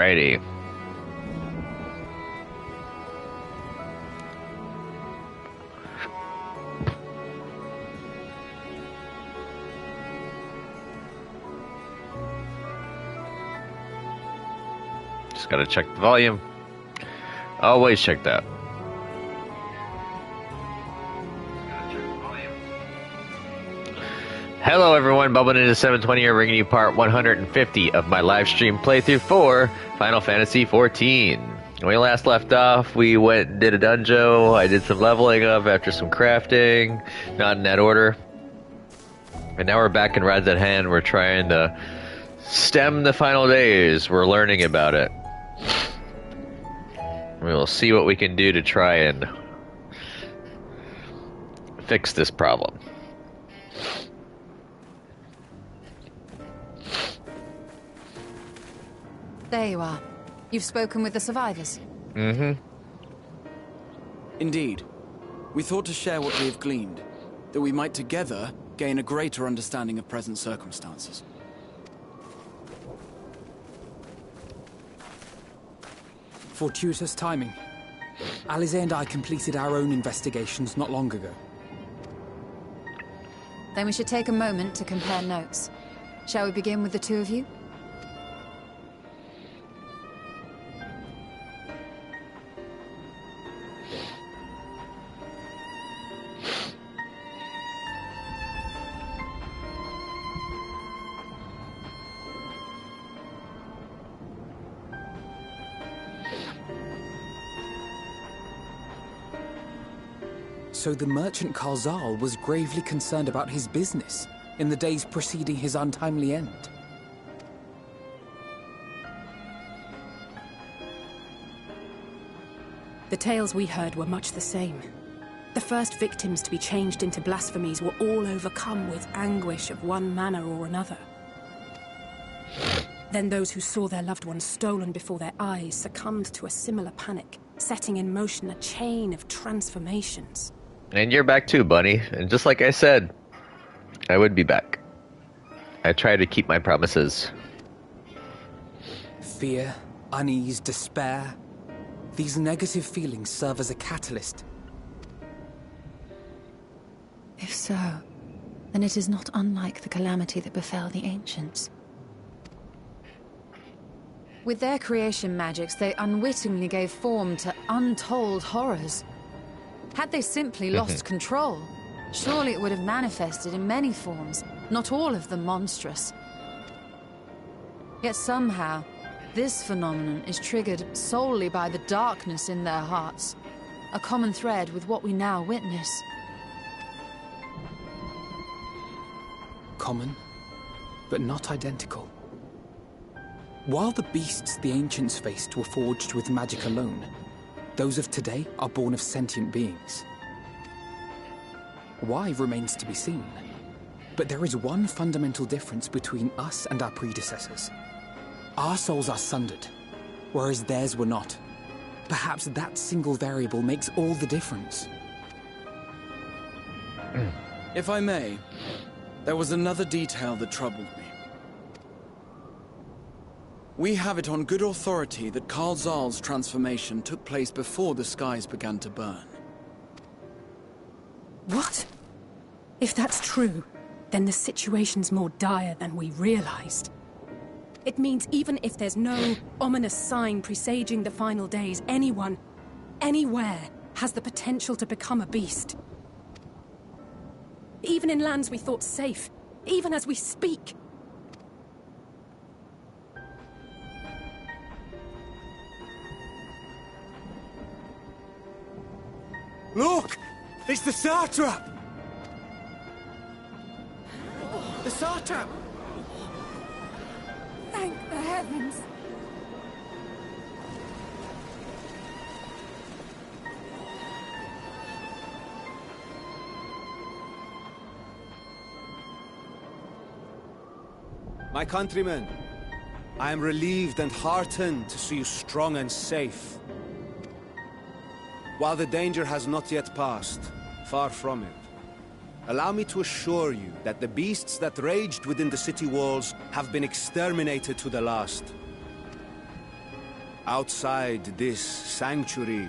Righty. Just gotta check the volume. Always check that. Hello everyone, bubbling into 720 here, bringing you part 150 of my live stream playthrough for Final Fantasy XIV. When we last left off, we went and did a dungeon. I did some leveling up after some crafting, not in that order. And now we're back in Rides at Hand. We're trying to stem the final days. We're learning about it. We will see what we can do to try and fix this problem. There you are. You've spoken with the survivors. Mm-hmm. Indeed. We thought to share what we have gleaned, that we might together gain a greater understanding of present circumstances. Fortuitous timing. Alize and I completed our own investigations not long ago. Then we should take a moment to compare notes. Shall we begin with the two of you? So the merchant Karzal was gravely concerned about his business in the days preceding his untimely end. The tales we heard were much the same. The first victims to be changed into blasphemies were all overcome with anguish of one manner or another. Then those who saw their loved ones stolen before their eyes succumbed to a similar panic, setting in motion a chain of transformations. And you're back too, Bunny. And just like I said, I would be back. I try to keep my promises. Fear, unease, despair. These negative feelings serve as a catalyst. If so, then it is not unlike the calamity that befell the ancients. With their creation magics, they unwittingly gave form to untold horrors. Had they simply lost control, surely it would have manifested in many forms, not all of them monstrous. Yet somehow, this phenomenon is triggered solely by the darkness in their hearts, a common thread with what we now witness. Common, but not identical. While the beasts the ancients faced were forged with magic alone, those of today are born of sentient beings. Why remains to be seen. But there is one fundamental difference between us and our predecessors. Our souls are sundered, whereas theirs were not. Perhaps that single variable makes all the difference. If I may, there was another detail that troubled me. We have it on good authority that Karzal's transformation took place before the skies began to burn. What? If that's true, then the situation's more dire than we realized. It means even if there's no ominous sign presaging the final days, anyone, anywhere, has the potential to become a beast. Even in lands we thought safe, even as we speak. Look! It's the Satrap! The Satrap! Thank the heavens! My countrymen, I am relieved and heartened to see you strong and safe. While the danger has not yet passed, far from it, allow me to assure you that the beasts that raged within the city walls have been exterminated to the last. Outside this sanctuary,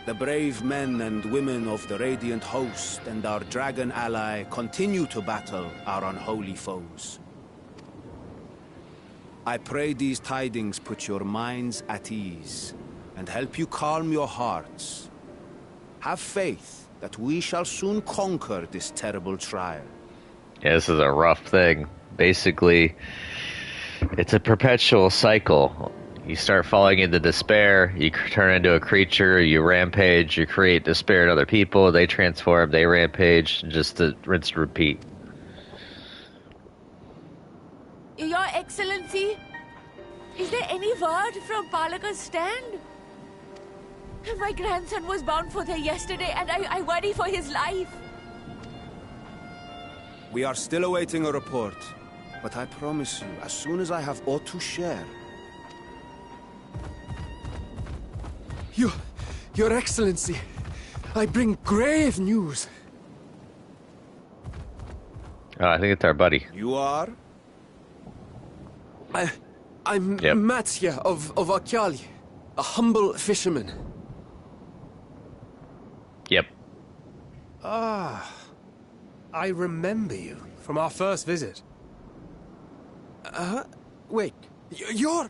the brave men and women of the Radiant Host and our dragon ally continue to battle our unholy foes. I pray these tidings put your minds at ease and help you calm your hearts. Have faith that we shall soon conquer this terrible trial. Yeah, this is a rough thing. Basically, it's a perpetual cycle. You start falling into despair, you turn into a creature, you rampage, you create despair in other people, they transform, they rampage, just to rinse and repeat. Your Excellency, is there any word from Palaka's stand? My grandson was bound for there yesterday, and I worry for his life. We are still awaiting a report, but I promise you, as soon as I have aught to share... Your Excellency, I bring grave news. Oh, I think it's our buddy. You are? I'm Yep. Matya of Akyali, a humble fisherman. Yep. Ah, I remember you from our first visit. Wait, you're...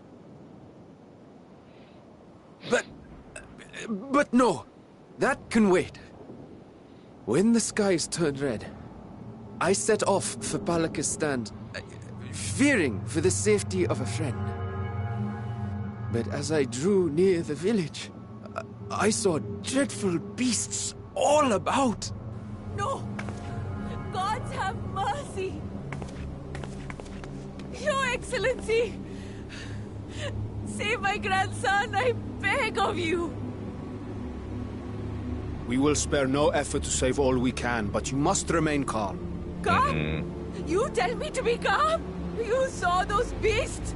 But no, that can wait. When the skies turned red, I set off for Palaka's stand, fearing for the safety of a friend. But as I drew near the village, I saw dreadful beasts all about. No! Gods have mercy! Your Excellency! Save my grandson, I beg of you! We will spare no effort to save all we can, but you must remain calm. Calm? You tell me to be calm? You saw those beasts?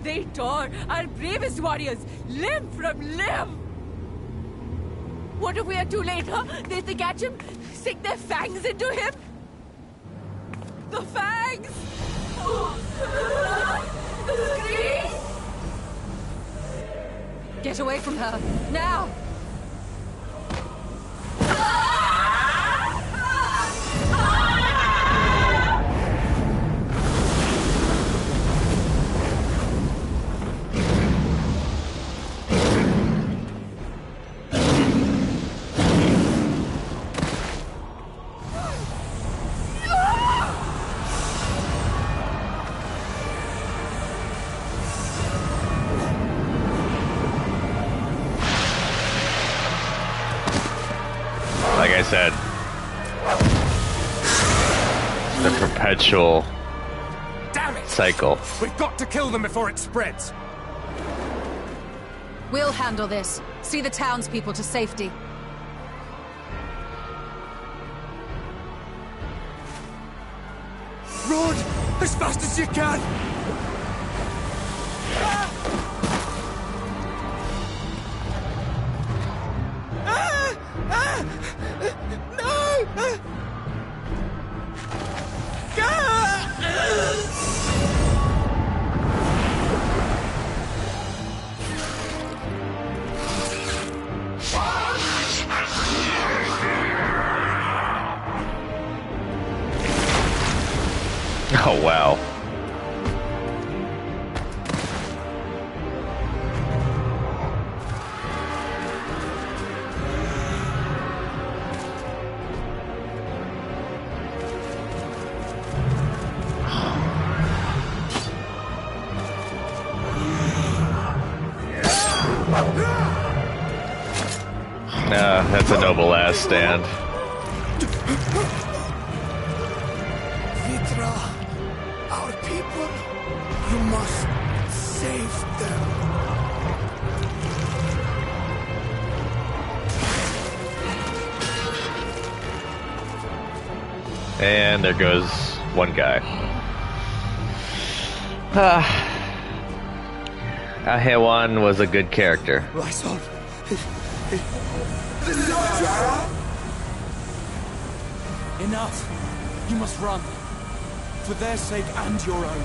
They tore our bravest warriors limb from limb! What if we are too late, huh? They catch him, sink their fangs into him? The fangs! The screams! Get away from her, now! Like I said, the perpetual Damn it! cycle. We've got to kill them before it spreads. We'll handle this. See the townspeople to safety. Run as fast as you can! Oh, wow. That's a noble ass stand. Vitra, our people, you must save them. And there goes one guy. Ahewan was a good character. Lysol. Enough! You must run. For their sake and your own.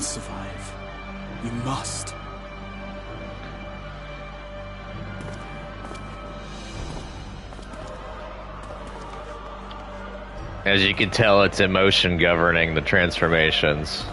survive. You must. As you can tell, it's emotion governing the transformations.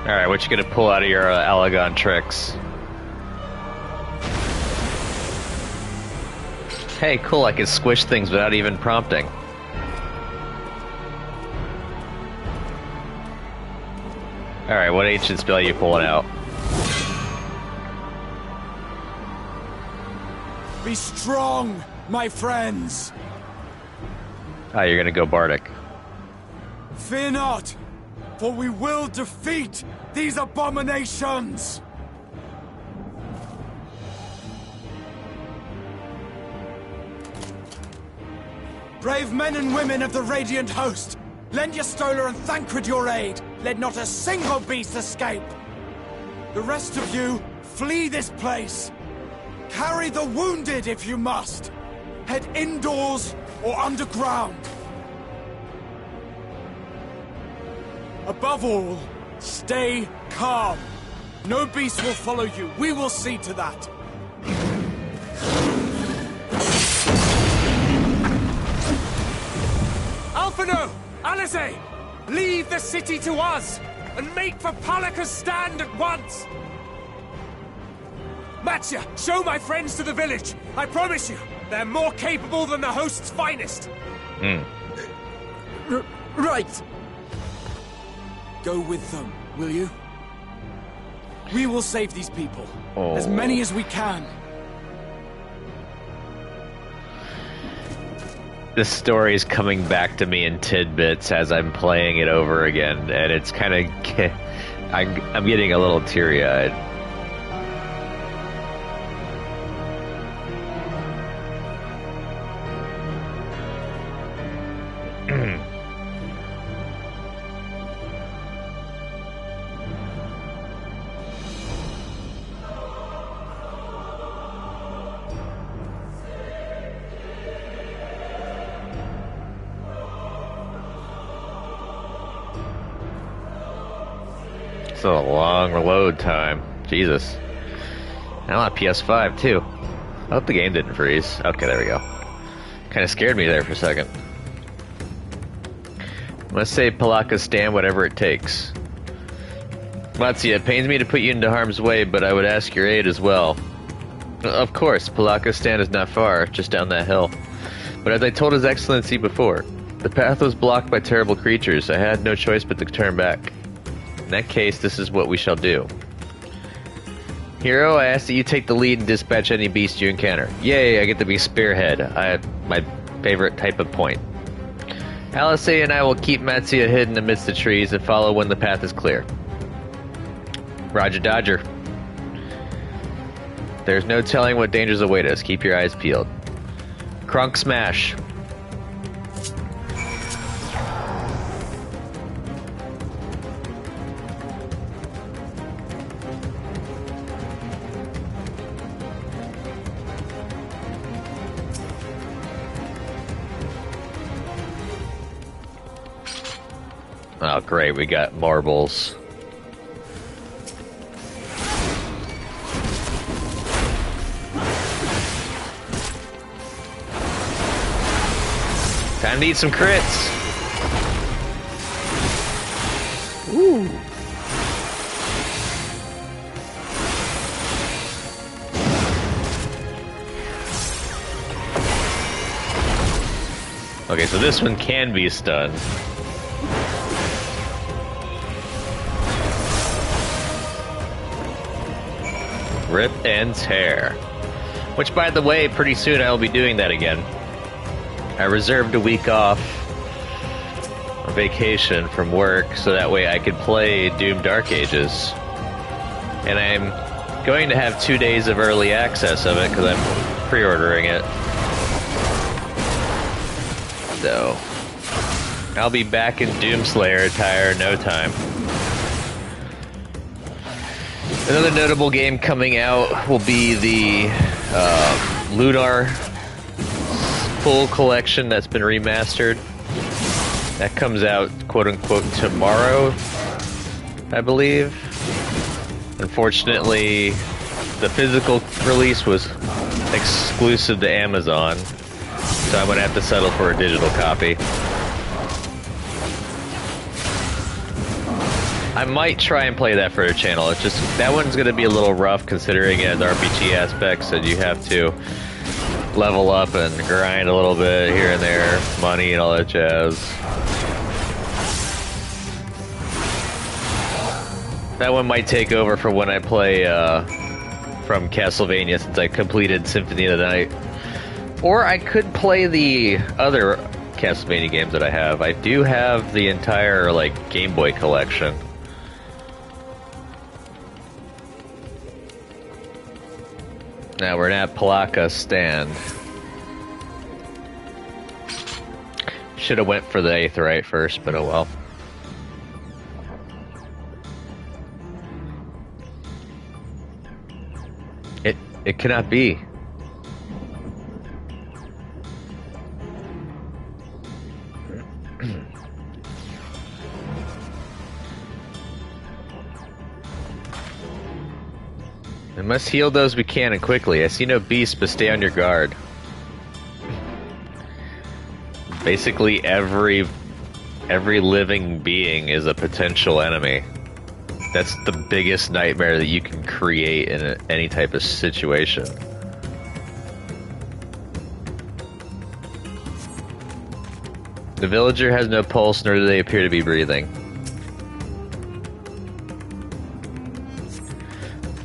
Alright, what you gonna pull out of your Alagon tricks? Hey, cool, I can squish things without even prompting. Alright, what ancient spell are you pulling out? Be strong, my friends! Ah, you're gonna go Bardic. Fear not, for we will defeat these abominations! Brave men and women of the Radiant Host, lend your Stola and Thancred your aid. Let not a single beast escape. The rest of you, flee this place. Carry the wounded if you must. Head indoors or underground. Above all, stay calm. No beast will follow you. We will see to that. Alphino! Alice! Leave the city to us, and make for Palaka's stand at once! Matya, show my friends to the village. I promise you, they're more capable than the host's finest. Right. Go with them, will you? We will save these people. As many as we can. This story is coming back to me in tidbits as I'm playing it over again, and it's kind of... I'm getting a little teary-eyed. It's a long load time. Jesus. I'm on PS5 too. I hope the game didn't freeze. Okay, there we go. Kind of scared me there for a second. Let's say Palaka stand whatever it takes. Matsuya, it pains me to put you into harm's way, but I would ask your aid as well. Of course, Palaka stand is not far, just down that hill. But as I told His Excellency before, the path was blocked by terrible creatures. I had no choice but to turn back. In that case, this is what we shall do. Hero, I ask that you take the lead and dispatch any beast you encounter. Yay, I get to be spearhead. My favorite type of point. Alice and I will keep Matsuya hidden amidst the trees and follow when the path is clear. Roger Dodger. There's no telling what dangers await us. Keep your eyes peeled. Crunk Smash. Oh, great, we got marbles. Time to eat some crits. Ooh. Okay, so this one can be stunned. Rip and tear. Which, by the way, pretty soon I will be doing that again. I reserved a week off on vacation from work so that way I could play Doom Dark Ages. And I'm going to have 2 days of early access of it because I'm pre-ordering it. So I'll be back in Doomslayer attire in no time. Another notable game coming out will be the Lunar full collection that's been remastered. That comes out, quote-unquote, tomorrow, I believe. Unfortunately, the physical release was exclusive to Amazon, so I'm going to have to settle for a digital copy. I might try and play that for the channel. It's just, that one's going to be a little rough considering it has RPG aspects, and you have to level up and grind a little bit here and there, money and all that jazz. That one might take over for when I play from Castlevania, since I completed Symphony of the Night. Or I could play the other Castlevania games that I have. I do have the entire like Game Boy collection. Now we're at Palaka's stand. Should have went for the Aetheryte first, but oh well. It cannot be. We must heal those we can and quickly. I see no beasts, but stay on your guard. Basically, every living being is a potential enemy. That's the biggest nightmare that you can create in any type of situation. The villager has no pulse, nor do they appear to be breathing.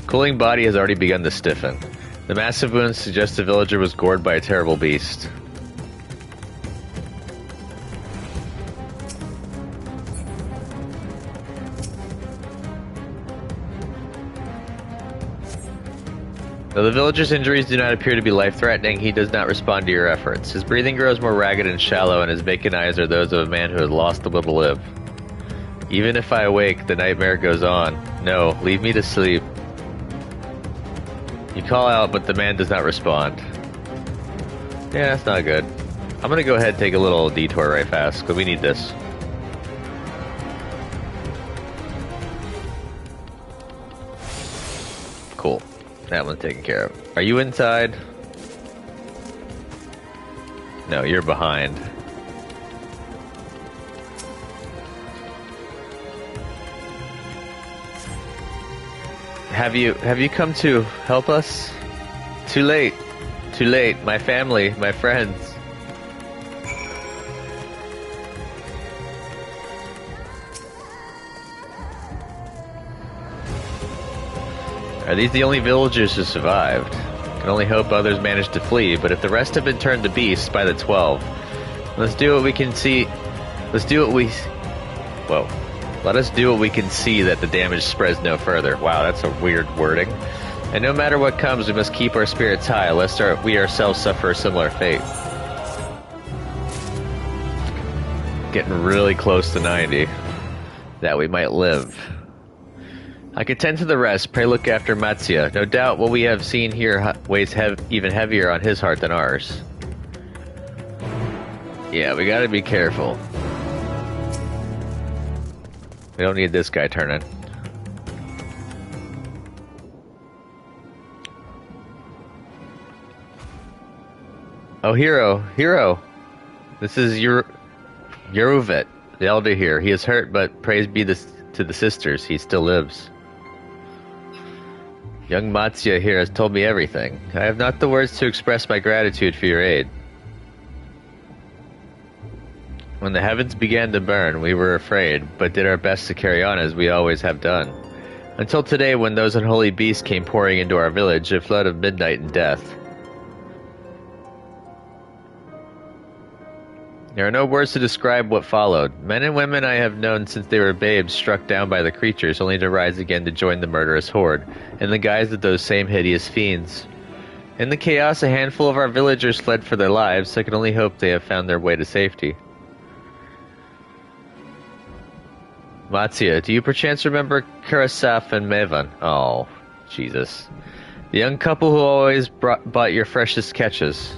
Cooling body has already begun to stiffen. The massive wounds suggest the villager was gored by a terrible beast. Though the villager's injuries do not appear to be life-threatening, he does not respond to your efforts. His breathing grows more ragged and shallow, and his vacant eyes are those of a man who has lost the will to live. Even if I awake, the nightmare goes on. No, leave me to sleep. You call out, but the man does not respond. Yeah, that's not good. I'm gonna go ahead and take a little detour right fast, because we need this. Cool. That one's taken care of. Are you inside? No, you're behind. Have you come to help us? Too late. Too late. My family, my friends. Are these the only villagers who survived? Can only hope others managed to flee, but if the rest have been turned to beasts by the 12, let's do what we can see. Let's do what we... Whoa. Let us do what we can see that the damage spreads no further. Wow, that's a weird wording. And no matter what comes, we must keep our spirits high, lest we ourselves suffer a similar fate. Getting really close to 90. That we might live. I can tend to the rest. Pray look after Matsuya. No doubt what we have seen here weighs even heavier on his heart than ours. Yeah, we gotta be careful. We don't need this guy turning. Oh, Hero! This is Yoruvet, the elder here. He is hurt, but praise be to the sisters, he still lives. Young Matsuya here has told me everything. I have not the words to express my gratitude for your aid. When the heavens began to burn, we were afraid, but did our best to carry on as we always have done. Until today, when those unholy beasts came pouring into our village, a flood of midnight and death. There are no words to describe what followed. Men and women I have known since they were babes struck down by the creatures, only to rise again to join the murderous horde, in the guise of those same hideous fiends. In the chaos, a handful of our villagers fled for their lives. I can only hope they have found their way to safety. Matsia, do you perchance remember Karasaf and Mevan? Oh, Jesus. The young couple who always bought your freshest catches.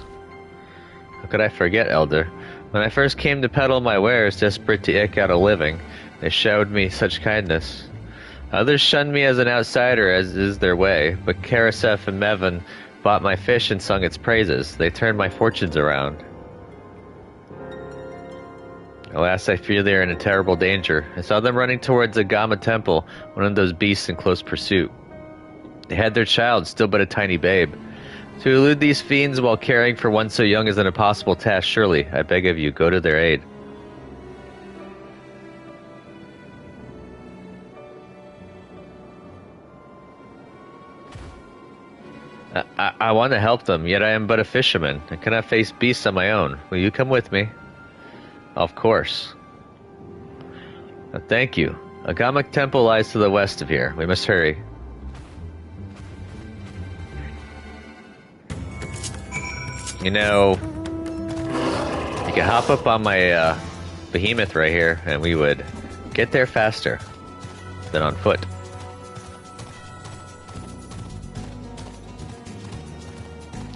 How could I forget, Elder? When I first came to peddle my wares, desperate to eke out a living, they showed me such kindness. Others shunned me as an outsider, as is their way, but Karasef and Mevan bought my fish and sung its praises. They turned my fortunes around. Alas, I fear they are in a terrible danger. I saw them running towards the Gama Temple, one of those beasts in close pursuit. They had their child, still but a tiny babe. To elude these fiends while caring for one so young is an impossible task, surely. I beg of you, go to their aid. I want to help them, yet I am but a fisherman. I cannot face beasts on my own. Will you come with me? Of course. Thank you. A Gamak temple lies to the west of here. We must hurry. You know, you could hop up on my behemoth right here, and we would get there faster than on foot.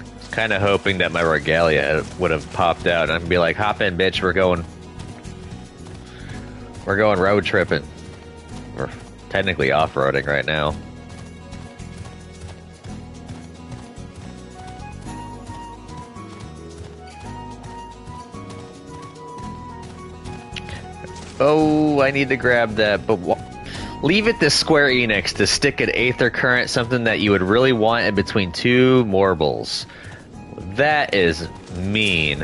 I was kind of hoping that my regalia would have popped out, and I'd be like, "Hop in, bitch! We're going road tripping. We're technically off-roading right now." Oh, I need to grab that, but leave it to Square Enix to stick an Aether Current, something that you would really want in between two Morbles. That is mean.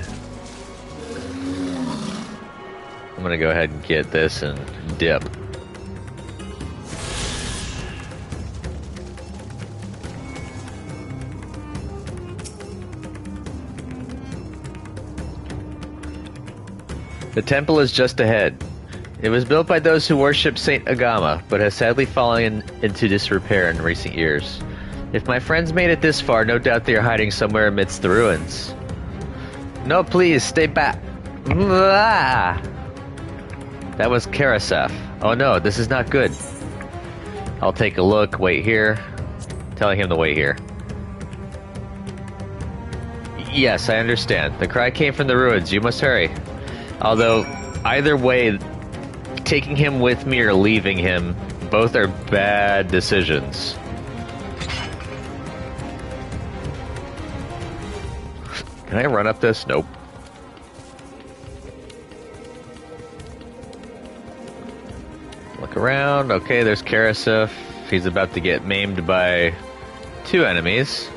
I'm gonna go ahead and get this and dip. The temple is just ahead. It was built by those who worship Saint Agama, but has sadly fallen into disrepair in recent years. If my friends made it this far, no doubt they are hiding somewhere amidst the ruins. No, please, stay back. That was Karasef. Oh no, this is not good. I'll take a look, wait here. Telling him to wait here. Yes, I understand. The cry came from the ruins. You must hurry. Although, either way, taking him with me or leaving him, both are bad decisions. Can I run up this? Nope. Look around. Okay, there's Karasef. He's about to get maimed by two enemies.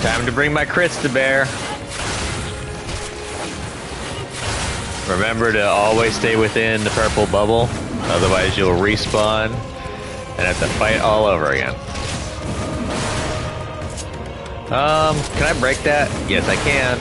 Time to bring my crits to bear. Remember to always stay within the purple bubble, otherwise you'll respawn and have to fight all over again. Can I break that? Yes, I can.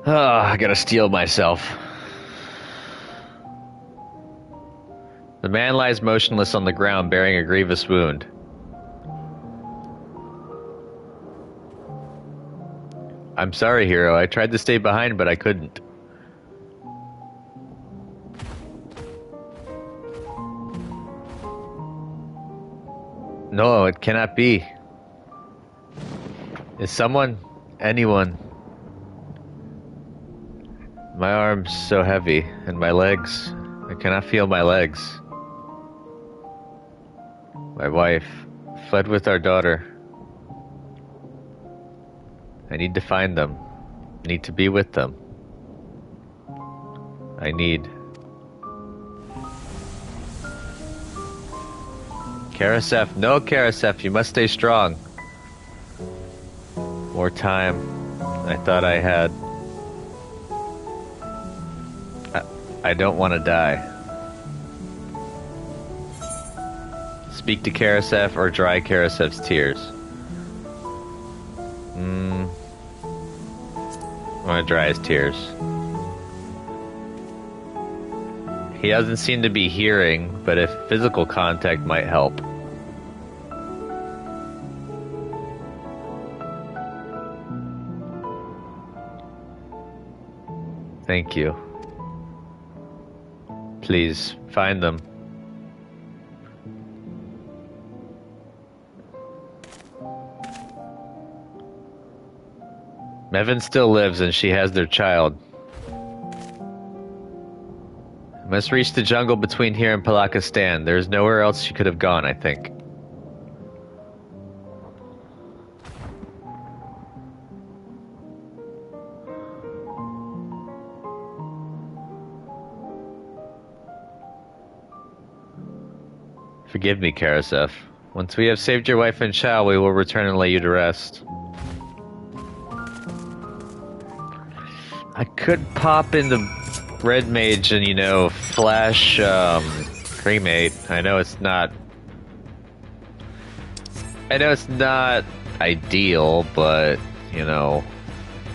Oh, I gotta steel myself. The man lies motionless on the ground, bearing a grievous wound. I'm sorry, hero. I tried to stay behind, but I couldn't. No, it cannot be. Is someone, anyone... My arm's so heavy, and my legs, I cannot feel my legs. My wife fled with our daughter. I need to find them. I need to be with them. I need... Karasef, no Karasef, you must stay strong. More time. I thought I had. I don't want to die. Speak to Karasef or dry Karasef's tears. I want to dry his tears. He doesn't seem to be hearing, but if physical contact might help. Thank you. Please, find them. Mevin still lives and she has their child. Must reach the jungle between here and Palakistan. There's nowhere else she could have gone, I think. Forgive me, Karasef. Once we have saved your wife and child, we will return and lay you to rest. I could pop in the Red Mage and, you know, flash cremate. I know it's not ideal, but, you know,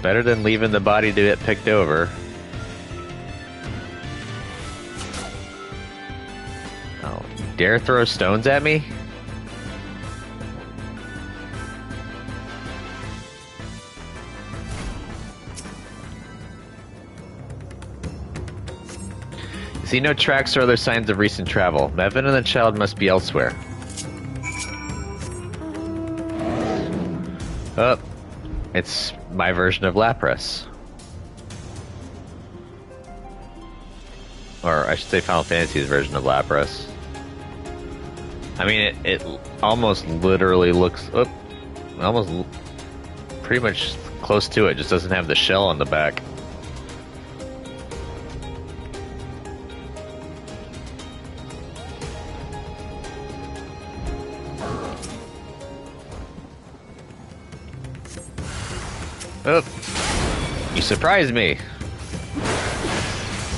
better than leaving the body to get picked over. Oh, you dare throw stones at me? See no tracks or other signs of recent travel. Mevin and the child must be elsewhere. Oh, it's my version of Lapras. Or I should say Final Fantasy's version of Lapras. I mean, it almost literally looks... Oh, almost pretty much close to it, just doesn't have the shell on the back. Oh, you surprised me.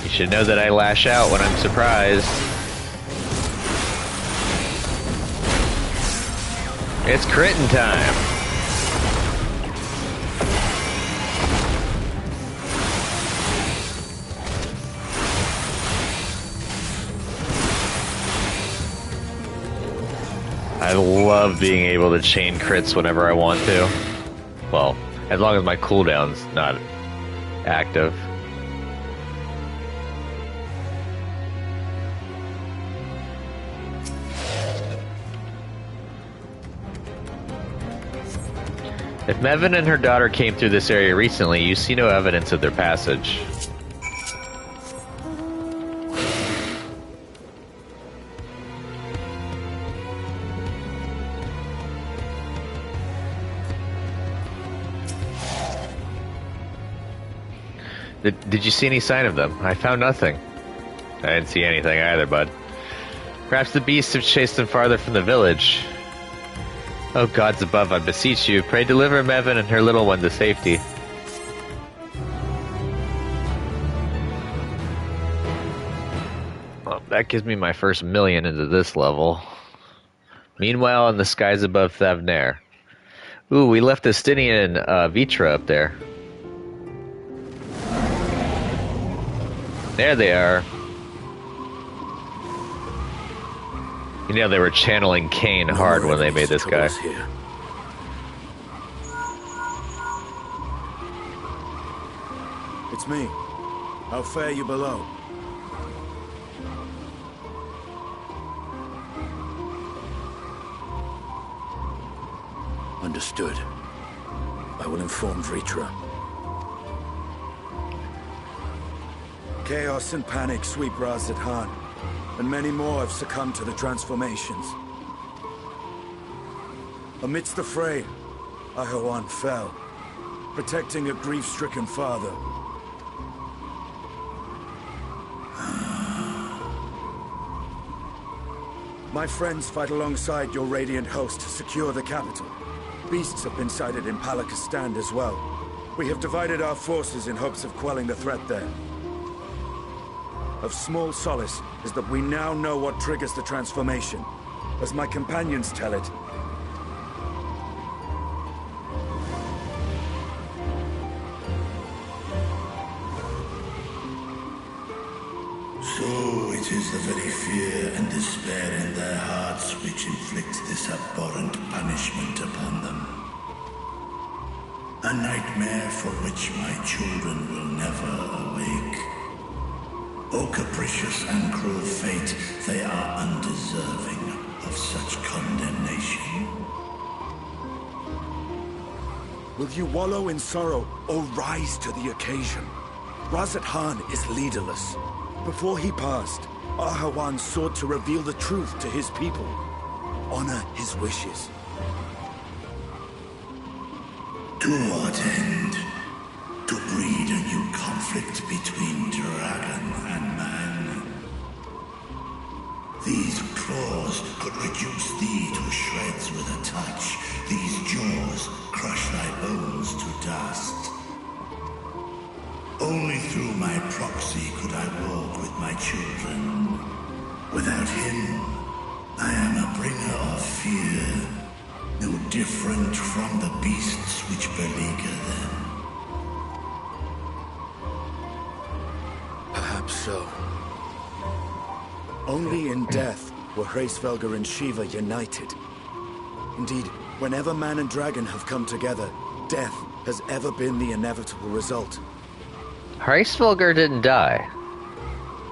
You should know that I lash out when I'm surprised. It's critting time. I love being able to chain crits whenever I want to. Well, as long as my cooldown's not active. If Mevin and her daughter came through this area recently, you see no evidence of their passage. Did you see any sign of them? I found nothing. I didn't see anything either, bud. Perhaps the beasts have chased them farther from the village. Oh, gods above, I beseech you, pray deliver Mevin and her little one to safety. Well, that gives me my first million into this level. Meanwhile, in the skies above Thavnair. Ooh, we left Estinian Vitra up there. There they are. You know they were channeling Cain hard when they made this guy. Here. It's me. How fare you below? Understood. I will inform Vritra. Chaos and panic sweep Raz-Zidhan, and many more have succumbed to the transformations. Amidst the fray, Ahawan fell, protecting a grief-stricken father. My friends fight alongside your Radiant host to secure the capital. Beasts have been sighted in Palaka's Stand as well. We have divided our forces in hopes of quelling the threat there. Of small solace is that we now know what triggers the transformation. As my companions tell it, so it is the very fear and despair in their hearts which inflicts this abhorrent punishment upon them. A nightmare for which my children will never awake. O capricious and cruel fate, they are undeserving of such condemnation. will you wallow in sorrow or rise to the occasion? Razat Khan is leaderless. Before he passed, Ahawan sought to reveal the truth to his people. Honor his wishes. To what end? To breed a new conflict between dragon and man. These claws could reduce thee to shreds with a touch. These jaws crush thy bones to dust. Only through my proxy could I walk with my children. Without him, I am a bringer of fear, no different from the beasts which beleaguer them. Perhaps so. Only in death were Hraesvelgr and Shiva united. Indeed, whenever man and dragon have come together, death has ever been the inevitable result. Hraesvelgr didn't die.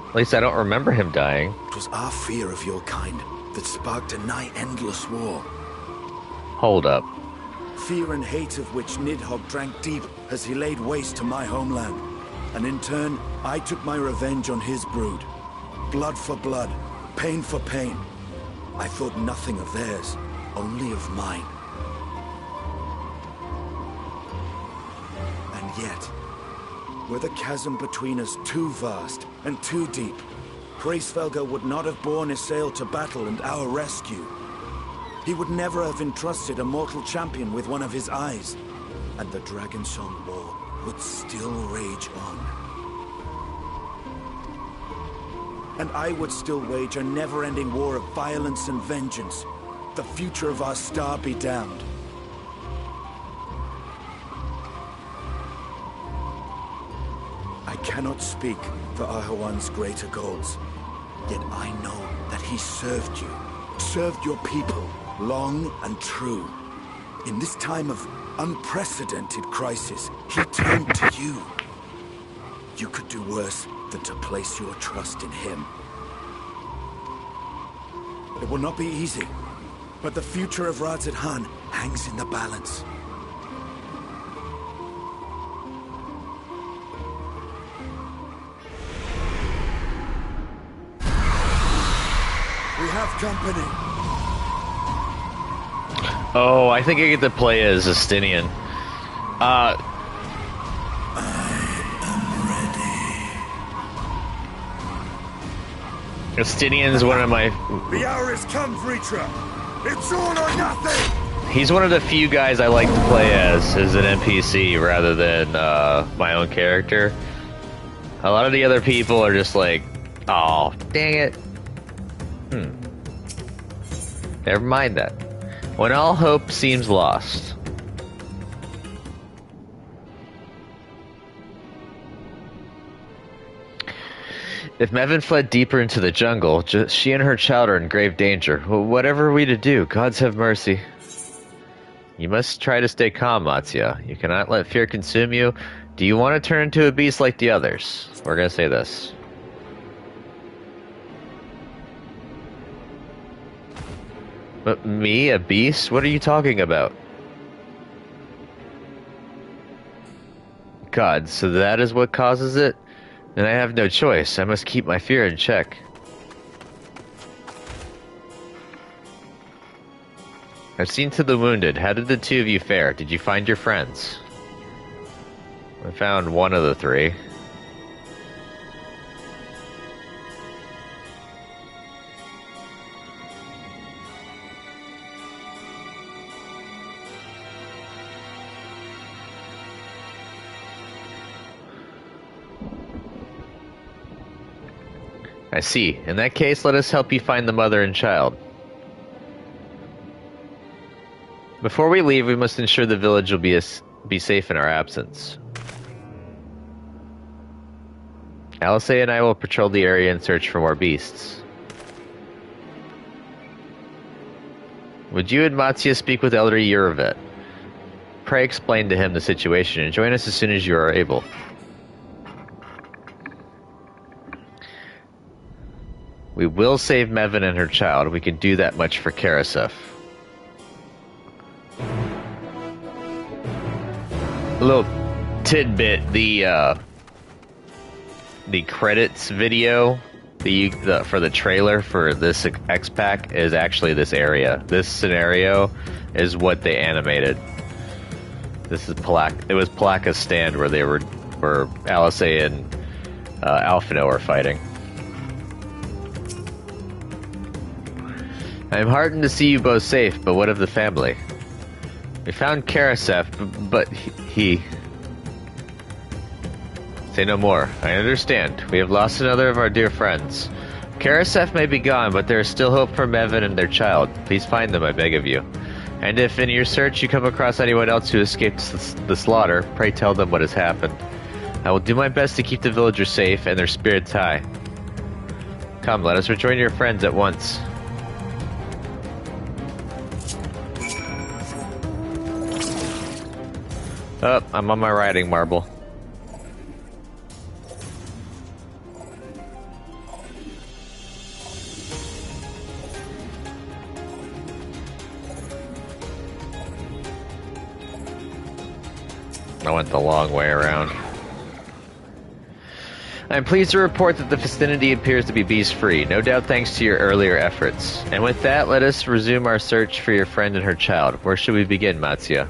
At least I don't remember him dying. It was our fear of your kind that sparked a nigh-endless war. Hold up. Fear and hate of which Nidhogg drank deep as he laid waste to my homeland. And in turn, I took my revenge on his brood. Blood for blood, pain for pain. I thought nothing of theirs, only of mine. And yet, were the chasm between us too vast and too deep, Hraesvelgr would not have borne Isael to battle and our rescue. He would never have entrusted a mortal champion with one of his eyes, and the Dragonsong War would still rage on. And I would still wage a never-ending war of violence and vengeance. The future of our star be damned. I cannot speak for Ahawan's greater goals, yet I know that he served you, served your people, long and true. In this time of unprecedented crisis, he turned to you. You could do worse than to place your trust in him. It will not be easy, but the future of Razat Khan hangs in the balance. We have company. Oh, I think I get to play as Justinian. Justinian's one of my... The hour has come, Vritra. It's all or nothing! He's one of the few guys I like to play as an NPC rather than my own character. A lot of the other people are just like, oh, dang it. Never mind that. When all hope seems lost. If Mevin fled deeper into the jungle, she and her child are in grave danger. Whatever are we to do? Gods have mercy. You must try to stay calm, Matzia. You cannot let fear consume you. Do you want to turn into a beast like the others? We're gonna say this. But me, a beast? What are you talking about? God, so that is what causes it? Then I have no choice. I must keep my fear in check. I've seen to the wounded. How did the two of you fare? Did you find your friends? found one of the three. I see. In that case, let us help you find the mother and child. Before we leave, we must ensure the village will be safe in our absence. Alice and I will patrol the area and search for more beasts. Would you and Mattia speak with Elder Yuravet? Pray explain to him the situation and join us as soon as you are able. We will save Mevin and her child. We can do that much for Karasef. A little tidbit: the credits video, for the trailer for this X-Pack is actually this area. This scenario is what they animated. This is it was Palaka's stand where Alice and Alphino are fighting. I am heartened to see you both safe, but what of the family? We found Karasef, but he... Say no more. I understand. We have lost another of our dear friends. Karasef may be gone, but there is still hope for Mevin and their child. Please find them, I beg of you. And if in your search you come across anyone else who escaped the slaughter, pray tell them what has happened. I will do my best to keep the villagers safe and their spirits high. Come, let us rejoin your friends at once. Oh, I'm on my riding marble. I went the long way around. I am pleased to report that the vicinity appears to be beast-free, no doubt thanks to your earlier efforts. And with that, let us resume our search for your friend and her child. Where should we begin, Mattia?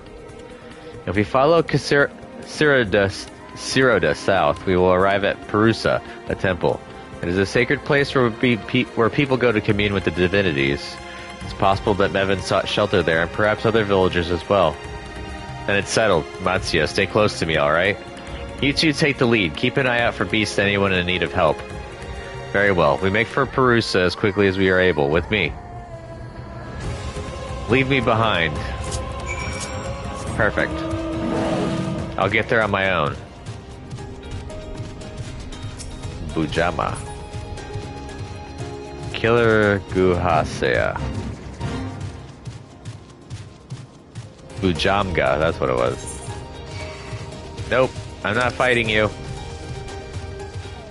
If we follow Siroda south, we will arrive at Perusa, a temple. It is a sacred place where people go to commune with the divinities. It's possible that Mevin sought shelter there, and perhaps other villagers as well. Then it's settled. Mattia, stay close to me, alright? You two take the lead. Keep an eye out for beasts and anyone in need of help. Very well. We make for Perusa as quickly as we are able. With me. Leave me behind. Perfect. I'll get there on my own. Bujama. Killer Guhasea. Bujamga, that's what it was. Nope, I'm not fighting you.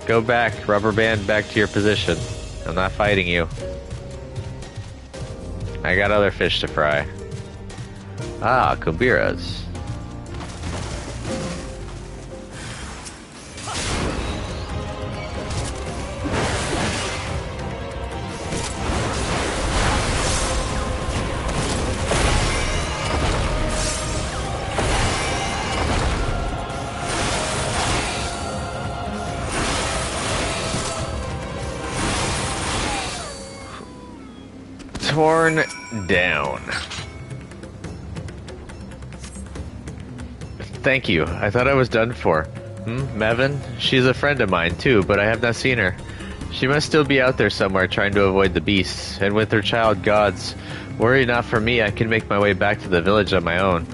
Go back, rubber band back to your position. I'm not fighting you. I got other fish to fry. Ah, Kumbiras. Torn down. Thank you. I thought I was done for. Mevin? She's a friend of mine too, but I have not seen her. She must still be out there somewhere trying to avoid the beasts, and with her child gods. Worry not for me, I can make my way back to the village on my own.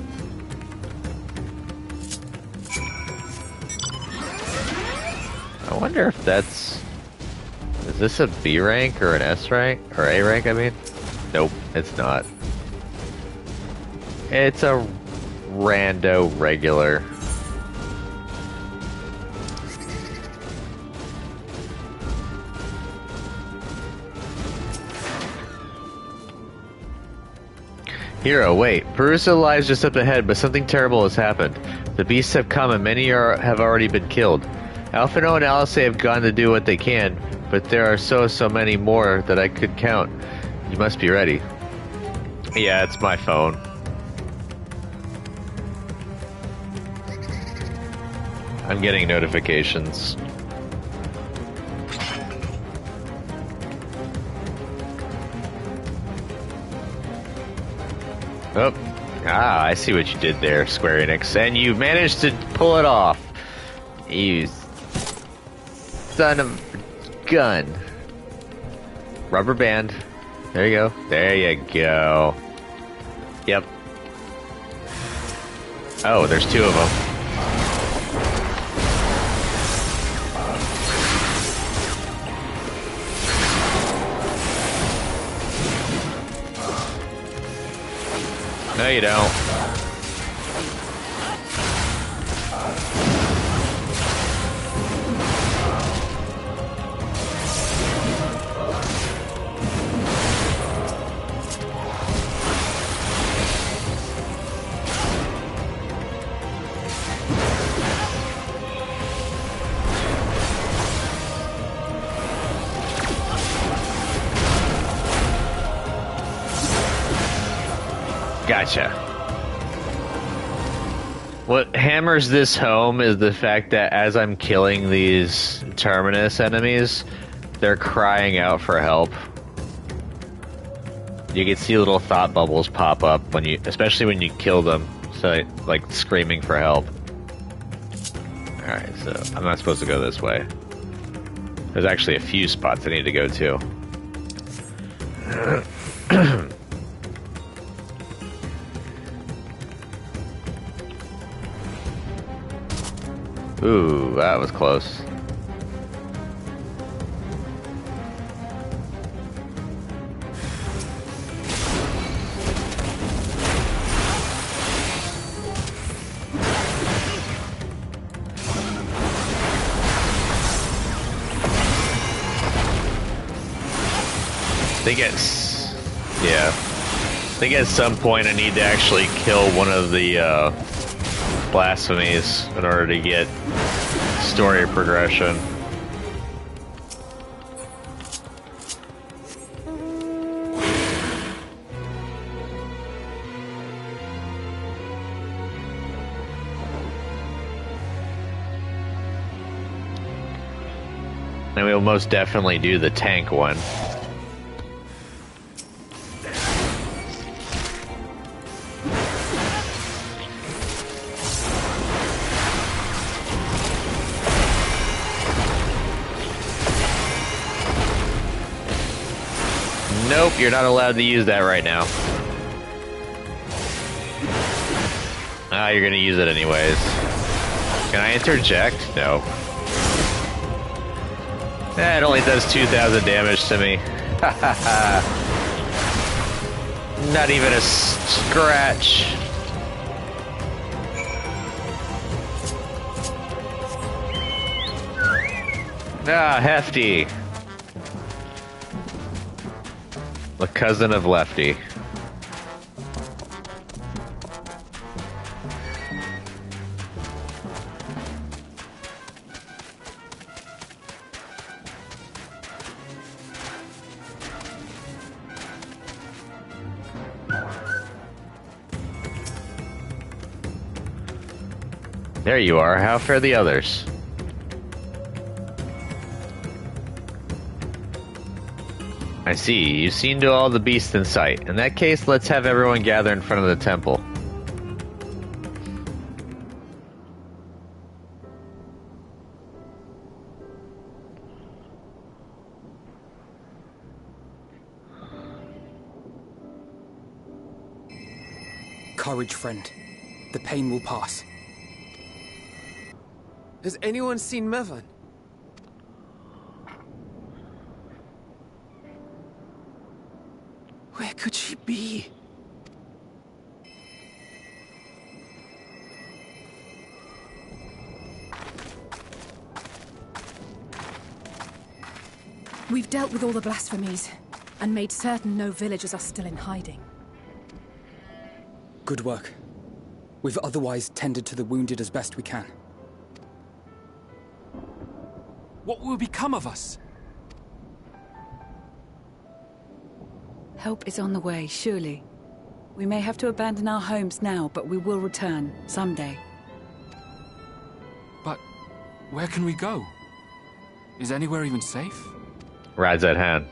I wonder if that's... Is this a B rank or an S rank? Or A rank, I mean? Nope, it's not. It's a rando regular. Hero, wait. Perusa lies just up ahead, but something terrible has happened. The beasts have come and many have already been killed. Alphino and Alice have gone to do what they can, but there are so many more that I could count. You must be ready. Yeah, it's my phone. I'm getting notifications. Oh. Ah, I see what you did there, Square Enix. And you managed to pull it off. You son of a gun. Rubber band. There you go. There you go. Yep. Oh, there's two of them. No, you don't. Gotcha. What hammers this home is the fact that as I'm killing these Terminus enemies, they're crying out for help. You can see little thought bubbles pop up when you, especially when you kill them, so like screaming for help. Alright, so I'm not supposed to go this way. There's actually a few spots I need to go to. Ooh, that was close. I think at some point I need to actually kill one of the blasphemies in order to get story progression. And we'll most definitely do the tank one. Nope, you're not allowed to use that right now. Ah, you're gonna use it anyways. Can I interject? No. It only does 2,000 damage to me. Not even a scratch. Ah, Hefty. The cousin of Lefty. There you are. How fare the others? I see. You've seen to all the beasts in sight. In that case, let's have everyone gather in front of the temple. Courage, friend. The pain will pass. Has anyone seen Mevan? Where could she be? We've dealt with all the blasphemies, and made certain no villagers are still in hiding. Good work. We've otherwise tended to the wounded as best we can. What will become of us? Help is on the way, surely. We may have to abandon our homes now, but we will return, someday. But Where can we go? Is anywhere even safe? Rides at hand.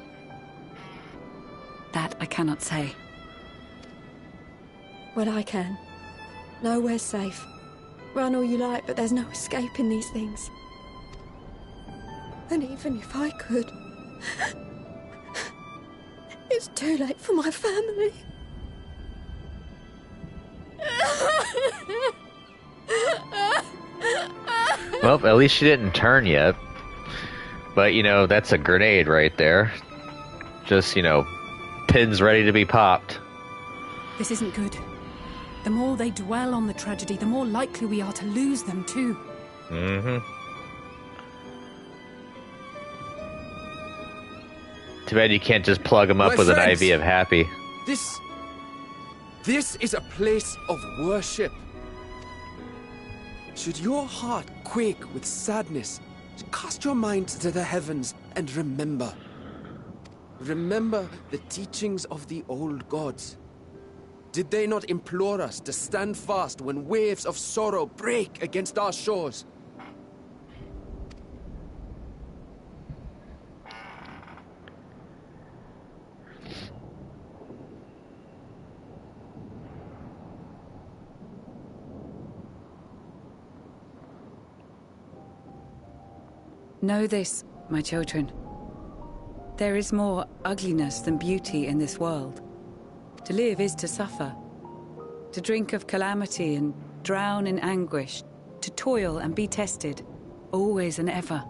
That I cannot say. Well, I can. Nowhere's safe. Run all you like, but there's no escaping these things. And even if I could, it's too late for my family. Well, at least she didn't turn yet. But, you know, that's a grenade right there. Just, you know, pins ready to be popped. This isn't good. The more they dwell on the tragedy, the more likely we are to lose them, too. Mm-hmm. Too bad you can't just plug them up with friends, an IV of happy. This is a place of worship. Should your heart quake with sadness, cast your mind to the heavens and remember. Remember the teachings of the old gods. Did they not implore us to stand fast when waves of sorrow break against our shores? Know this, my children. There is more ugliness than beauty in this world. To live is to suffer. To drink of calamity and drown in anguish. To toil and be tested. Always and ever.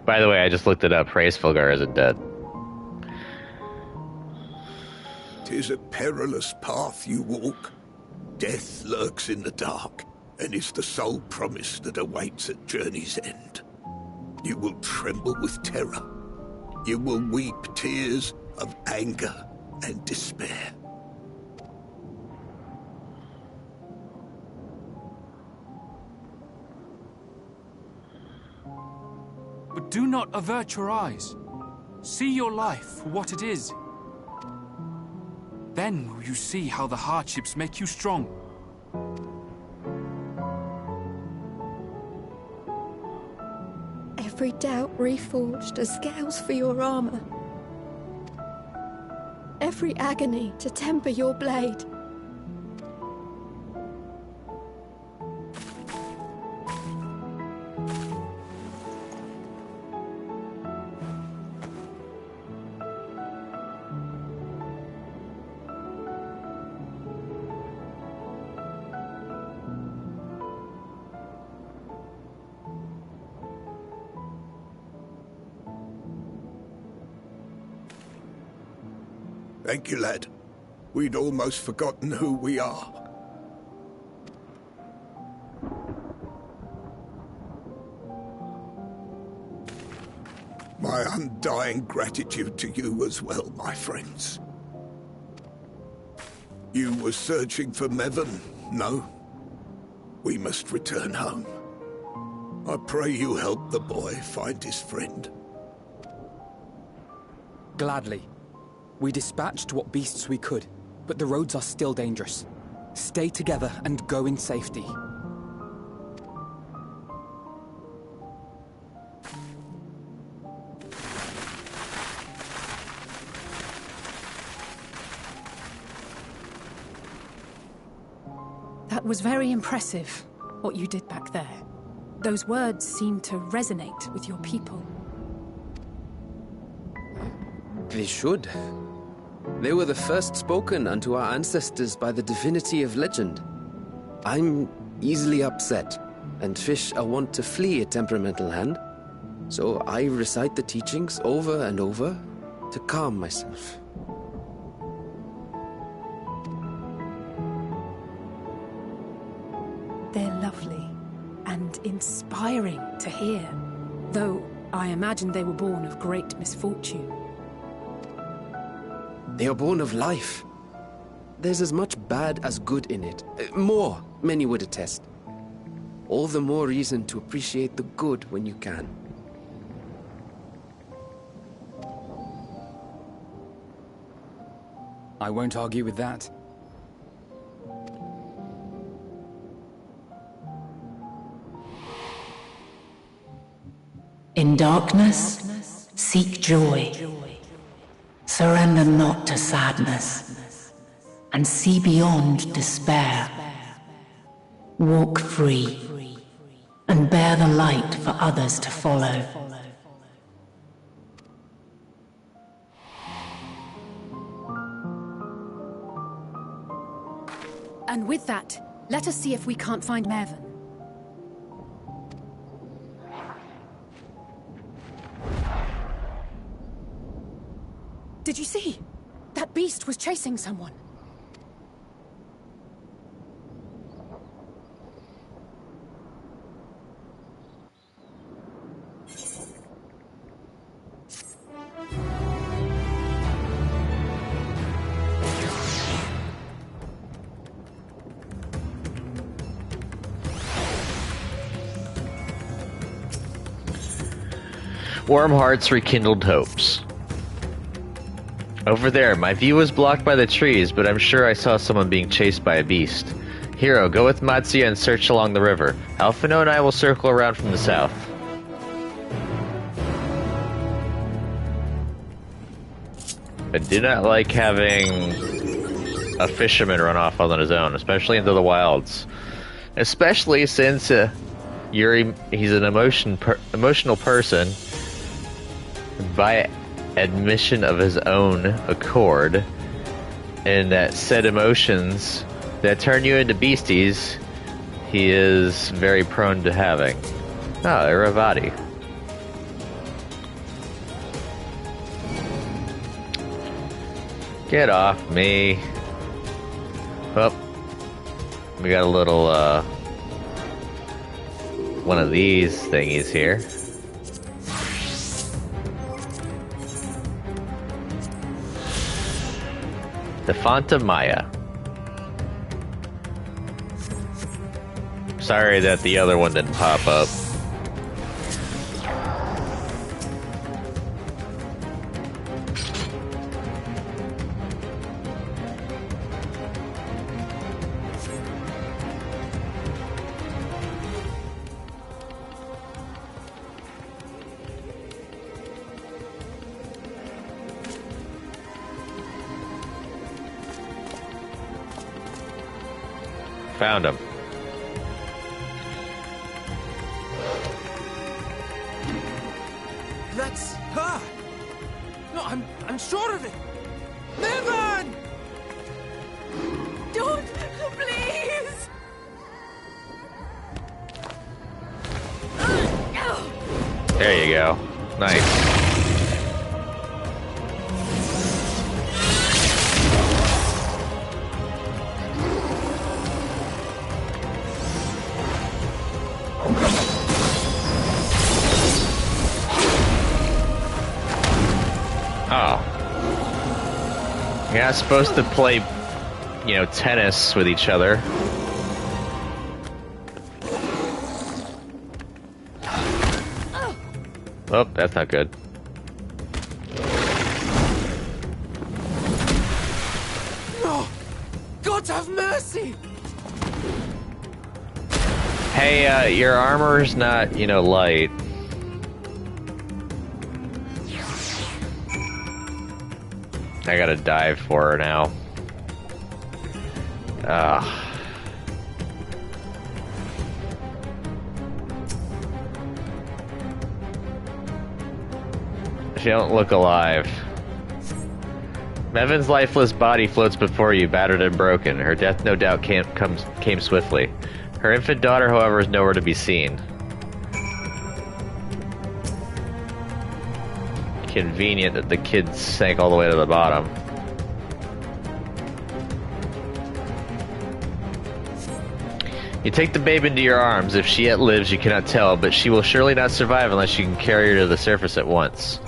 By the way, I just looked it up. Hraesvelgar isn't dead. 'Tis a perilous path you walk. Death lurks in the dark, and is the sole promise that awaits at journey's end. You will tremble with terror. You will weep tears of anger and despair. But do not avert your eyes. See your life for what it is. Then will you see how the hardships make you strong. Every doubt reforged as scales for your armor. Every agony to temper your blade. Thank you, lad. We'd almost forgotten who we are. My undying gratitude to you as well, my friends. You were searching for Mevon, no? We must return home. I pray you help the boy find his friend. Gladly. We dispatched what beasts we could, but the roads are still dangerous. Stay together and go in safety. That was very impressive, what you did back there. Those words seem to resonate with your people. They should. They were the first spoken unto our ancestors by the divinity of legend. I'm easily upset, and fish are wont to flee a temperamental hand, so I recite the teachings over and over to calm myself. They're lovely and inspiring to hear, though I imagine they were born of great misfortune. They are born of life. There's as much bad as good in it. More, many would attest. All the more reason to appreciate the good when you can. I won't argue with that. darkness, seek joy. Surrender not to sadness, and see beyond despair. Walk free, and bear the light for others to follow. And with that, let us see if we can't find Mervyn. Did you see? That beast was chasing someone. Warm hearts rekindled hopes. Over there, my view was blocked by the trees, but I'm sure I saw someone being chased by a beast. Hero, go with Matsuya and search along the river. Alphino and I will circle around from the south. I do not like having a fisherman run off on his own, especially into the wilds. Especially since Yuri, he's an emotional person by admission of his own accord, and that said emotions that turn you into beasties, he is very prone to having. Oh, Iravati. Get off me. Oh, we got a little, one of these thingies here. The Font of Maya. Sorry that the other one didn't pop up. Found him. That's her! No, I'm sure of it! Mervyn! Don't, please! There you go. Nice. Oh. You're not supposed to play, you know, tennis with each other. Oh, that's not good. No! God have mercy! Hey, your armor's not, you know, light. I gotta dive for her now. Ugh. She don't look alive. Mevin's lifeless body floats before you, battered and broken. Her death no doubt came swiftly. Her infant daughter, however, is nowhere to be seen. Convenient that the kid sank all the way to the bottom. You take the babe into your arms. If she yet lives, you cannot tell, but she will surely not survive unless you can carry her to the surface at once.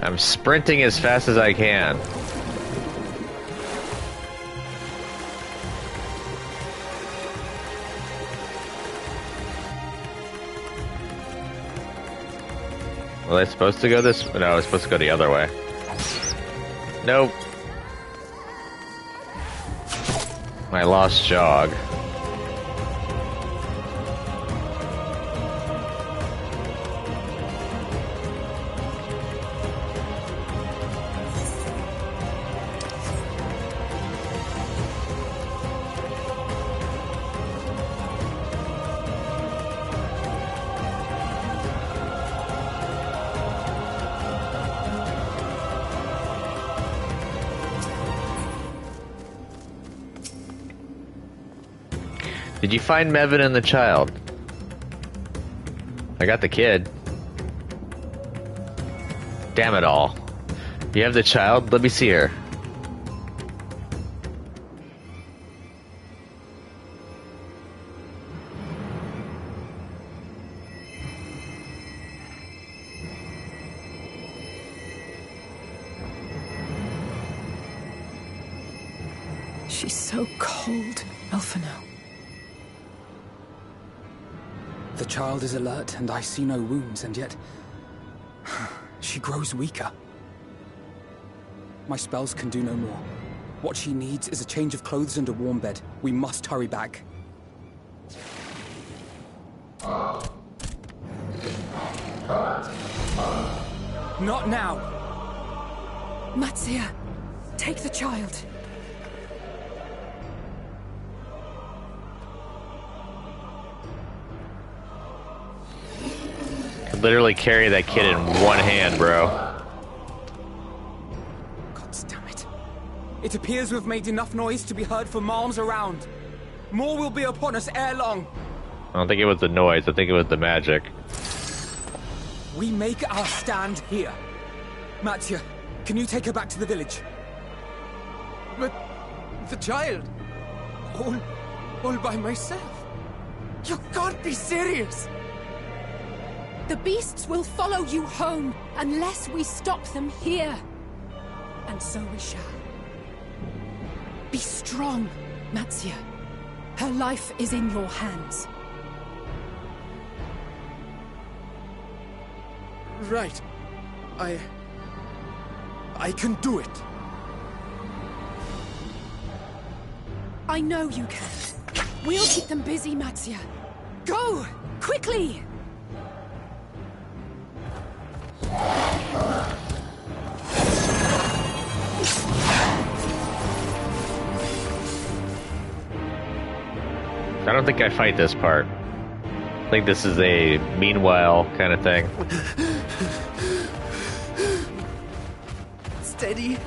I'm sprinting as fast as I can. Was I supposed to go this way? No, I was supposed to go the other way. Nope. My lost jog. Did you find Mevin and the child? I got the kid. Damn it all. You have the child? Let me see her. She's so cold, Elfino. The child is alert, and I see no wounds, and yet... she grows weaker. My spells can do no more. What she needs is a change of clothes and a warm bed. We must hurry back. Not now! Matsia, take the child. Literally carry that kid in one hand, bro. God damn it. It appears we've made enough noise to be heard for miles around. More will be upon us ere long. I don't think it was the noise, I think it was the magic. We make our stand here. Mattia, can you take her back to the village? But the child, all by myself. You can't be serious. The beasts will follow you home unless we stop them here. And so we shall. Be strong, Matsia. Her life is in your hands. Right. I can do it. I know you can. We'll keep them busy, Matsia. Go! Quickly! I don't think I fight this part. I think this is a meanwhile kind of thing. Steady.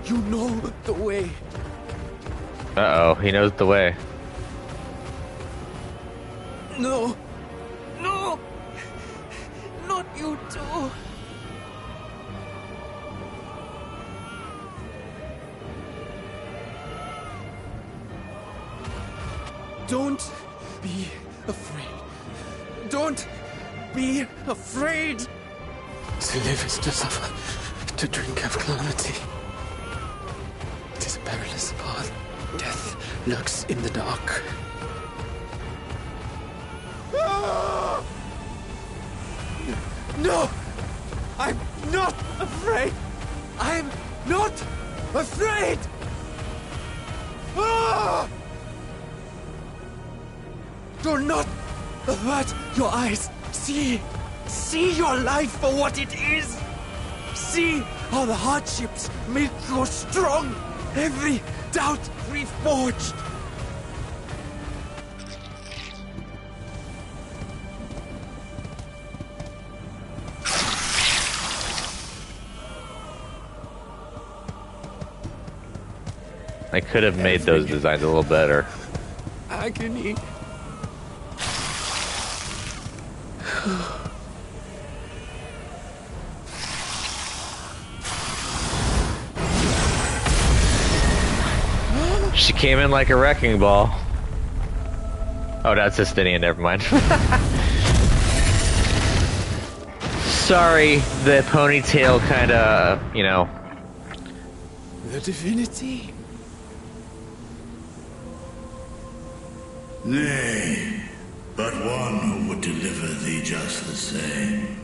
You know the way. Uh-oh, he knows the way. No. No! Not you too. Don't be afraid. Don't be afraid. To live is to suffer, to drink of calamity. It is a perilous path. Death lurks in the dark. No! I'm not afraid! I'm not afraid! Ah! Do not avert your eyes. See your life for what it is. See how the hardships make you strong. Every doubt reforged. I could have made those designs a little better. Agony. She came in like a wrecking ball. Oh, that's Justinian, never mind. Sorry, the ponytail kinda, you know. The divinity. Nay, but one who would deliver thee just the same.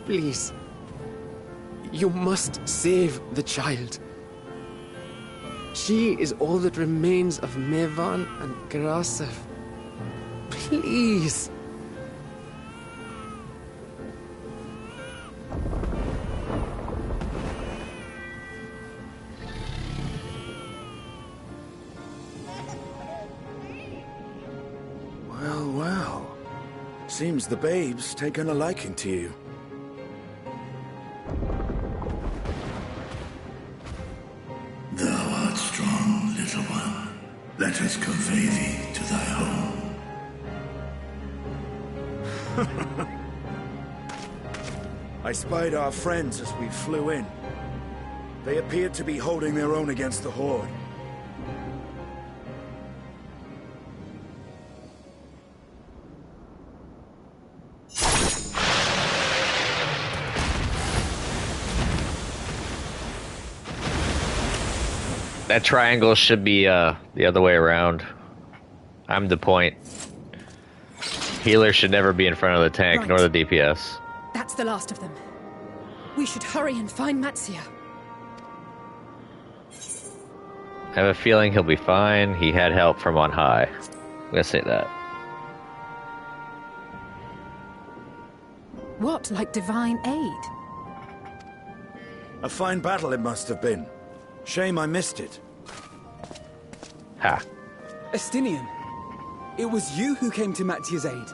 Please. You must save the child. She is all that remains of Mevan and Grasev. Please. Well, well. Seems the babe's taken a liking to you. Thou art strong, little one. Let us convey thee to thy home. I spied our friends as we flew in. They appeared to be holding their own against the Horde. That triangle should be the other way around. I'm the point. Healer should never be in front of the tank, Right. nor the DPS. That's the last of them. We should hurry and find Matsia. I have a feeling he'll be fine. He had help from on high. I'm gonna say that. What, like divine aid? A fine battle it must have been. Shame I missed it. Ha. Estinian, it was you who came to Matia's aid.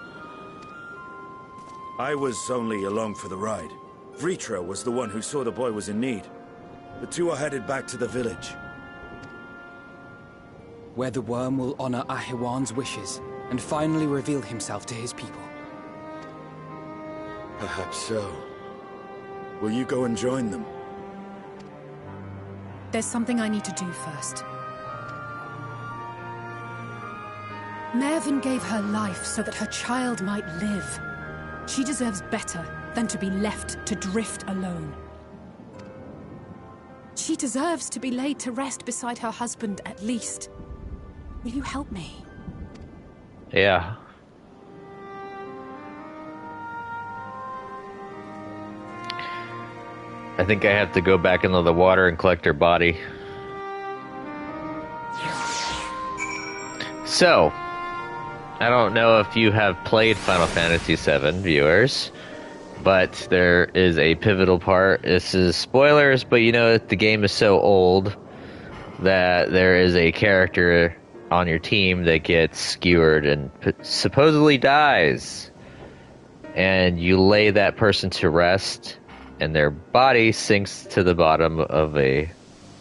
I was only along for the ride. Vritra was the one who saw the boy was in need. The two are headed back to the village. Where the worm will honor Ahiwan's wishes and finally reveal himself to his people. Perhaps so. Will you go and join them? There's something I need to do first. Mervyn gave her life so that her child might live. She deserves better than to be left to drift alone. She deserves to be laid to rest beside her husband, at least. Will you help me? Yeah. I think I have to go back into the water and collect her body. So, I don't know if you have played Final Fantasy VII, viewers, but there is a pivotal part. This is spoilers, but you know the game is so old that there is a character on your team that gets skewered and supposedly dies. And you lay that person to rest, and their body sinks to the bottom of a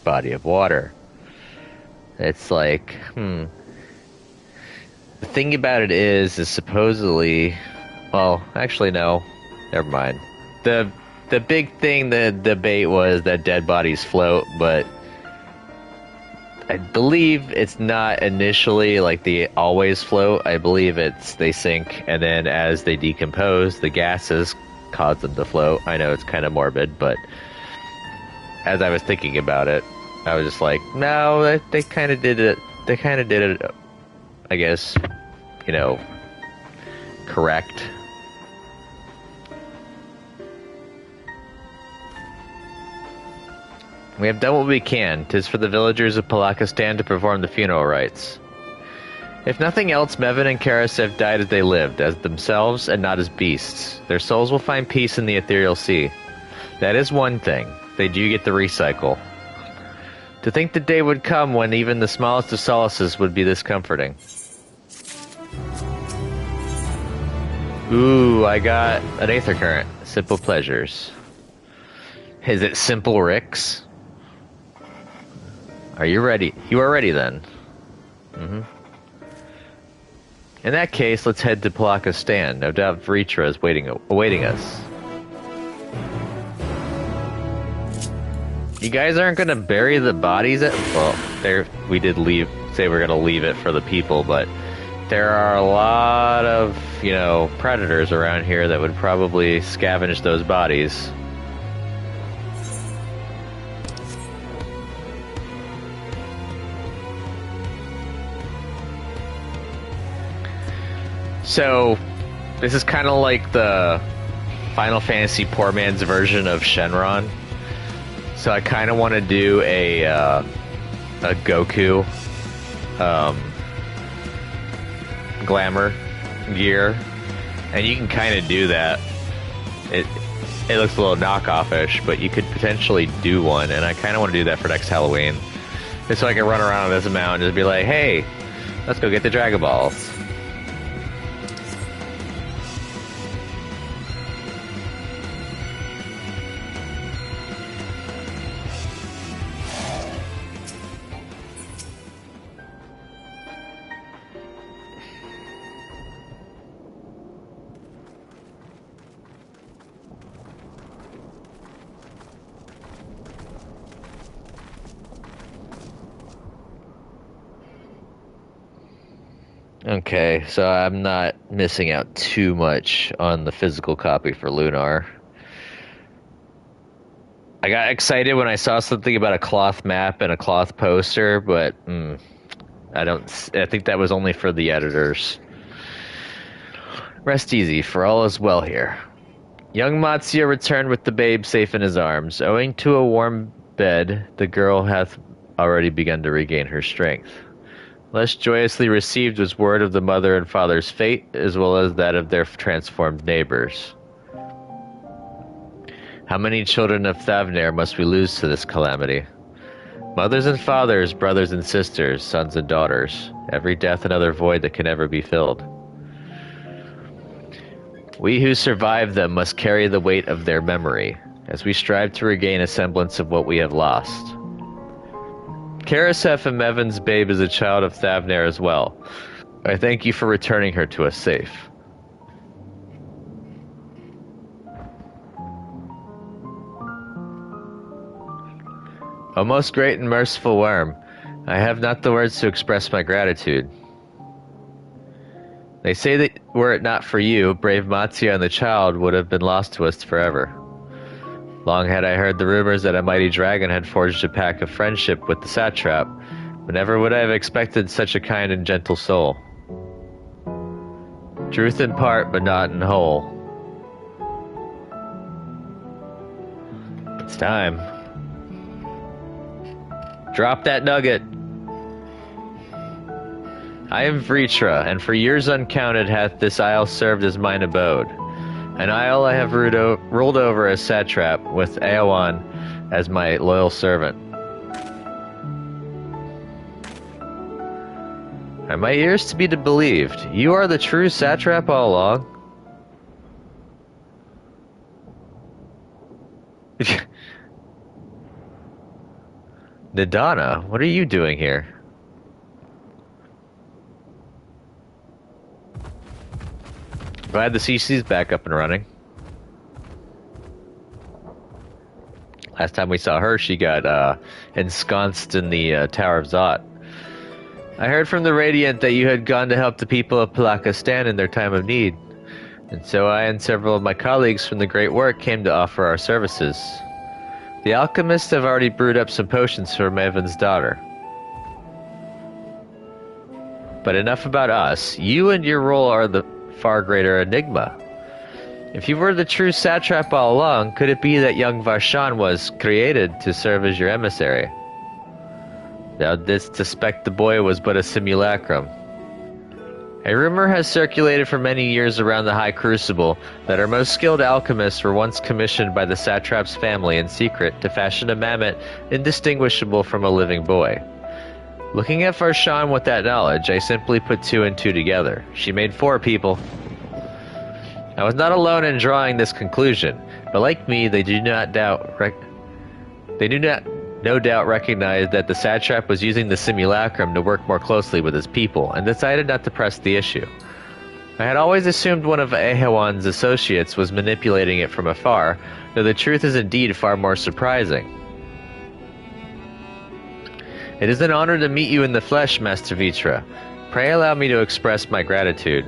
body of water. It's like, The thing about it is supposedly, well, actually no, never mind. The big thing, the debate was that dead bodies float, but I believe it's not initially like they always float. I believe they sink, and then as they decompose, the gases cause them to float. I know it's kind of morbid, but as I was thinking about it, I was just like, no, they kind of did it. They kind of did it, I guess, correct. We have done what we can. 'Tis for the villagers of Palakistan to perform the funeral rites. If nothing else, Mevin and Karasev died as they lived, as themselves and not as beasts. Their souls will find peace in the ethereal sea. That is one thing. They do get the recycle. To think the day would come when even the smallest of solaces would be this comforting. Ooh, I got an Aether Current. Simple pleasures. Is it Simple Ricks? Are you ready? You are ready then. In that case, let's head to Palakistan. No doubt Vritra is awaiting us. You guys aren't gonna bury the bodies we did say we're gonna leave it for the people, but there are a lot of, predators around here that would probably scavenge those bodies. So, this is kind of like the Final Fantasy poor man's version of Shenron. So I kind of want to do a Goku glamour gear, and you can kind of do that. It looks a little knockoff-ish, but you could potentially do one, and I kind of want to do that for next Halloween. Just so I can run around on this amount and just be like, hey, let's go get the Dragon Balls. Okay, so I'm not missing out too much on the physical copy for Lunar. I got excited when I saw something about a cloth map and a cloth poster, but I think that was only for the editors. Rest easy, for all is well here. Young Matsuya returned with the babe safe in his arms. Owing to a warm bed, the girl hath already begun to regain her strength. Less joyously received was word of the mother and father's fate, as well as that of their transformed neighbors. How many children of Thavnair must we lose to this calamity? Mothers and fathers, brothers and sisters, sons and daughters, every death another void that can never be filled. We who survive them must carry the weight of their memory, as we strive to regain a semblance of what we have lost. Karasef and Mevin's babe is a child of Thavnair as well. I thank you for returning her to us safe. O most great and merciful worm, I have not the words to express my gratitude. They say that were it not for you, brave Matsuya and the child would have been lost to us forever. Long had I heard the rumors that a mighty dragon had forged a pact of friendship with the satrap, but never would I have expected such a kind and gentle soul. Truth in part, but not in whole. It's time. Drop that nugget. I am Vritra, and for years uncounted hath this isle served as mine abode. An isle I have ruled over as satrap, with Aowan as my loyal servant. Are my ears to be believed? You are the true satrap all along? Nidana, what are you doing here? Glad the CC's back up and running. Last time we saw her, she got ensconced in the Tower of Zot. I heard from the Radiant that you had gone to help the people of Palakistan in their time of need, and so I and several of my colleagues from the Great Work came to offer our services. The alchemists have already brewed up some potions for Maven's daughter. But enough about us. You and your role are the far greater enigma. If you were the true satrap all along, could it be that young Varshan was created to serve as your emissary? Thou didst suspect the boy was but a simulacrum. A rumor has circulated for many years around the High Crucible that our most skilled alchemists were once commissioned by the satrap's family in secret to fashion a mammoth indistinguishable from a living boy. Looking at Varshan with that knowledge, I simply put two and two together. She made 4 people. I was not alone in drawing this conclusion, but like me, they do not no doubt recognize that the satrap was using the simulacrum to work more closely with his people, and decided not to press the issue. I had always assumed one of Ahawan's associates was manipulating it from afar, though the truth is indeed far more surprising. It is an honor to meet you in the flesh, Master Vitra. Pray allow me to express my gratitude.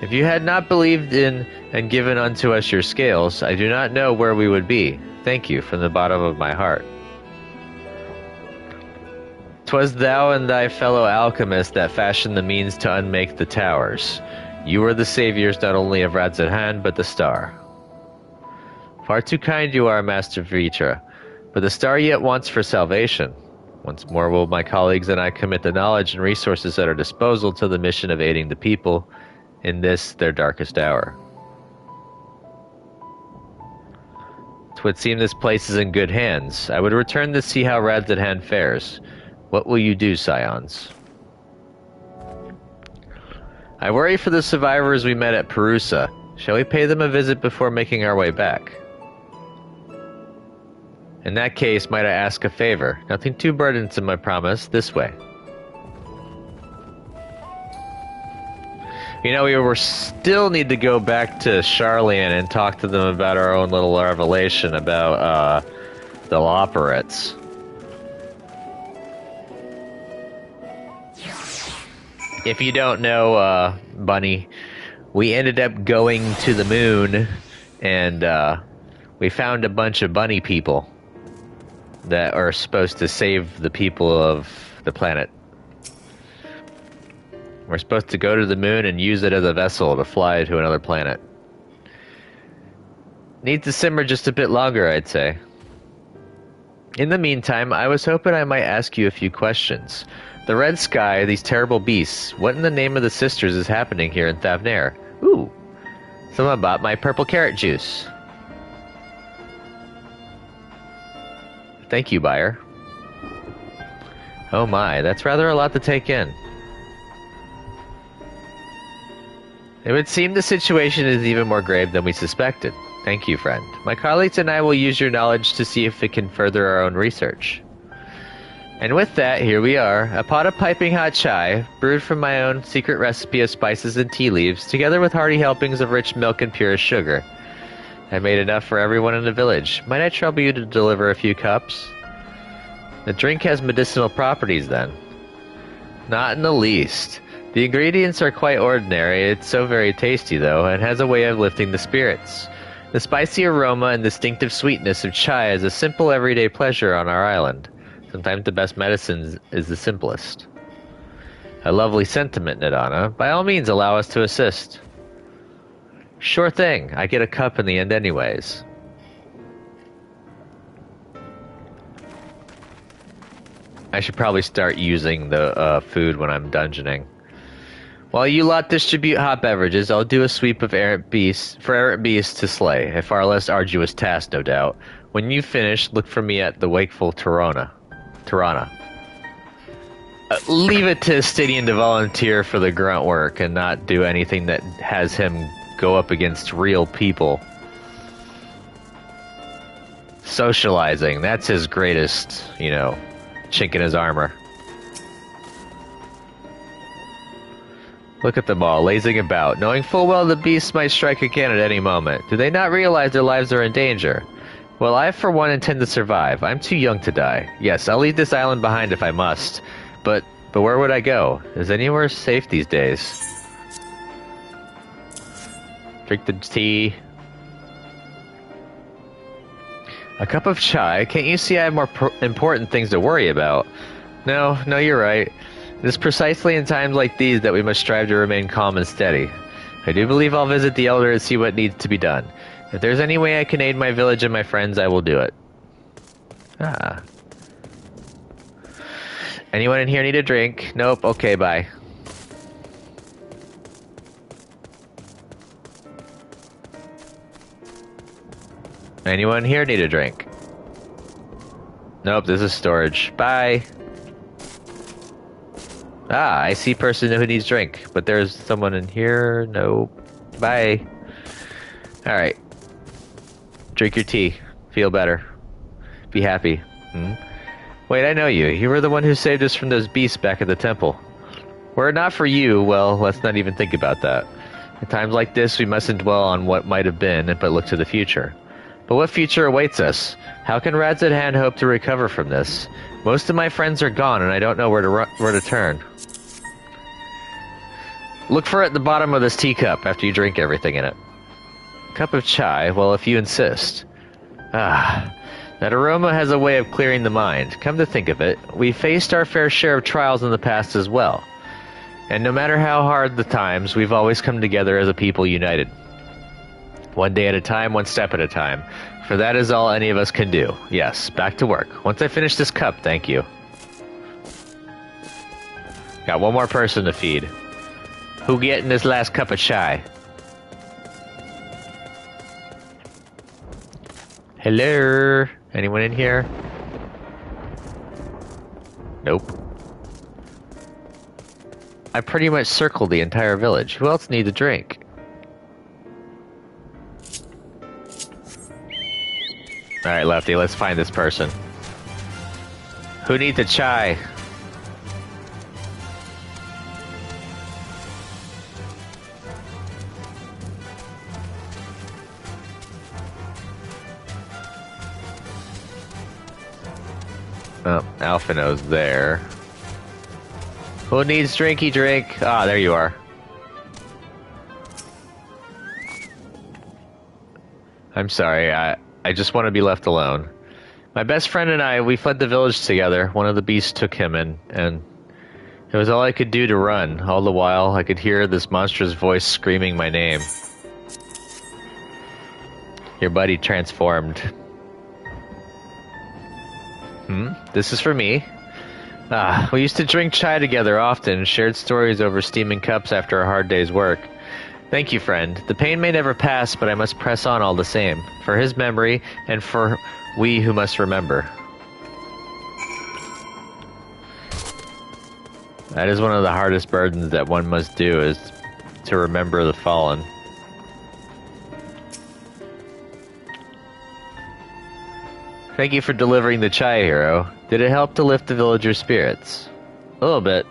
If you had not believed in and given unto us your scales, I do not know where we would be. Thank you from the bottom of my heart. 'Twas thou and thy fellow alchemist that fashioned the means to unmake the towers. You were the saviors not only of Radzathan, but the star. Far too kind you are, Master Vitra, but the star yet wants for salvation. Once more will my colleagues and I commit the knowledge and resources at our disposal to the mission of aiding the people in this, their darkest hour. 'Twould seem this place is in good hands. I would return to see how Rad's at hand fares. What will you do, Scions? I worry for the survivors we met at Perusa. Shall we pay them a visit before making our way back? In that case, might I ask a favor? Nothing too burdensome, I promise. This way. You know, we still need to go back to Charlian and talk to them about our own little revelation about the Loperates. If you don't know, Bunny, we ended up going to the moon and we found a bunch of bunny people that are supposed to save the people of the planet. We're supposed to go to the moon and use it as a vessel to fly to another planet. Needs to simmer just a bit longer, I'd say. In the meantime, I was hoping I might ask you a few questions. The red sky, these terrible beasts, what in the name of the sisters is happening here in Thavnair? Ooh, someone bought my purple carrot juice. Thank you, buyer. Oh my, that's rather a lot to take in. It would seem the situation is even more grave than we suspected. Thank you, friend. My colleagues and I will use your knowledge to see if it can further our own research. And with that, here we are, a pot of piping hot chai, brewed from my own secret recipe of spices and tea leaves, together with hearty helpings of rich milk and purest sugar. I made enough for everyone in the village. Might I trouble you to deliver a few cups? The drink has medicinal properties, then? Not in the least. The ingredients are quite ordinary. It's so very tasty, though, and has a way of lifting the spirits. The spicy aroma and distinctive sweetness of chai is a simple everyday pleasure on our island. Sometimes the best medicine is the simplest. A lovely sentiment, Nadana. By all means, allow us to assist. Sure thing. I get a cup in the end anyways. I should probably start using the food when I'm dungeoning. While you lot distribute hot beverages, I'll do a sweep of errant beasts to slay. A far less arduous task, no doubt. When you finish, look for me at the wakeful Tirana. Leave it to Stydian to volunteer for the grunt work and not do anything that has him go up against real people. Socializing, that's his greatest, chink in his armor. Look at them all, lazing about, knowing full well the beasts might strike again at any moment. Do they not realize their lives are in danger? Well, I for one intend to survive. I'm too young to die. Yes, I'll leave this island behind if I must. But where would I go? Is anywhere safe these days? Drink the tea. A cup of chai? Can't you see I have more important things to worry about? No, you're right. It is precisely in times like these that we must strive to remain calm and steady. I do believe I'll visit the Elder and see what needs to be done. If there's any way I can aid my village and my friends, I will do it. Ah. Anyone in here need a drink? Nope. Okay, bye. Anyone here need a drink? Nope, this is storage. Bye. Ah, I see person who needs drink, but there's someone in here. Nope. Bye. Alright. Drink your tea. Feel better. Be happy. Wait, I know you. You were the one who saved us from those beasts back at the temple. Were it not for you, well, let's not even think about that. At times like this, we mustn't dwell on what might have been, but look to the future. But what future awaits us? How can Rad's at hand hope to recover from this? Most of my friends are gone, and I don't know where to turn. Look for it at the bottom of this teacup after you drink everything in it. Cup of chai? Well, if you insist. Ah, that aroma has a way of clearing the mind. Come to think of it, we faced our fair share of trials in the past as well. And no matter how hard the times, we've always come together as a people united. One day at a time, one step at a time. For that is all any of us can do. Yes, back to work. Once I finish this cup, thank you. Got one more person to feed. Who getting this last cup of chai? Hello? Anyone in here? Nope. I pretty much circled the entire village. Who else needs a drink? Alright, Lefty, let's find this person. Who needs a chai? Oh, Alphino's there. Who needs drinky drink? Ah, there you are. I'm sorry, I just want to be left alone. My best friend and I, we fled the village together. One of the beasts took him in, and it was all I could do to run. All the while, I could hear this monstrous voice screaming my name. Your buddy transformed. This is for me. We used to drink chai together often, shared stories over steaming cups after a hard day's work. Thank you, friend. The pain may never pass, but I must press on all the same. For his memory, and for we who must remember. That is one of the hardest burdens that one must do, is to remember the fallen. Thank you for delivering the chai, hero. Did it help to lift the villagers' spirits? A little bit.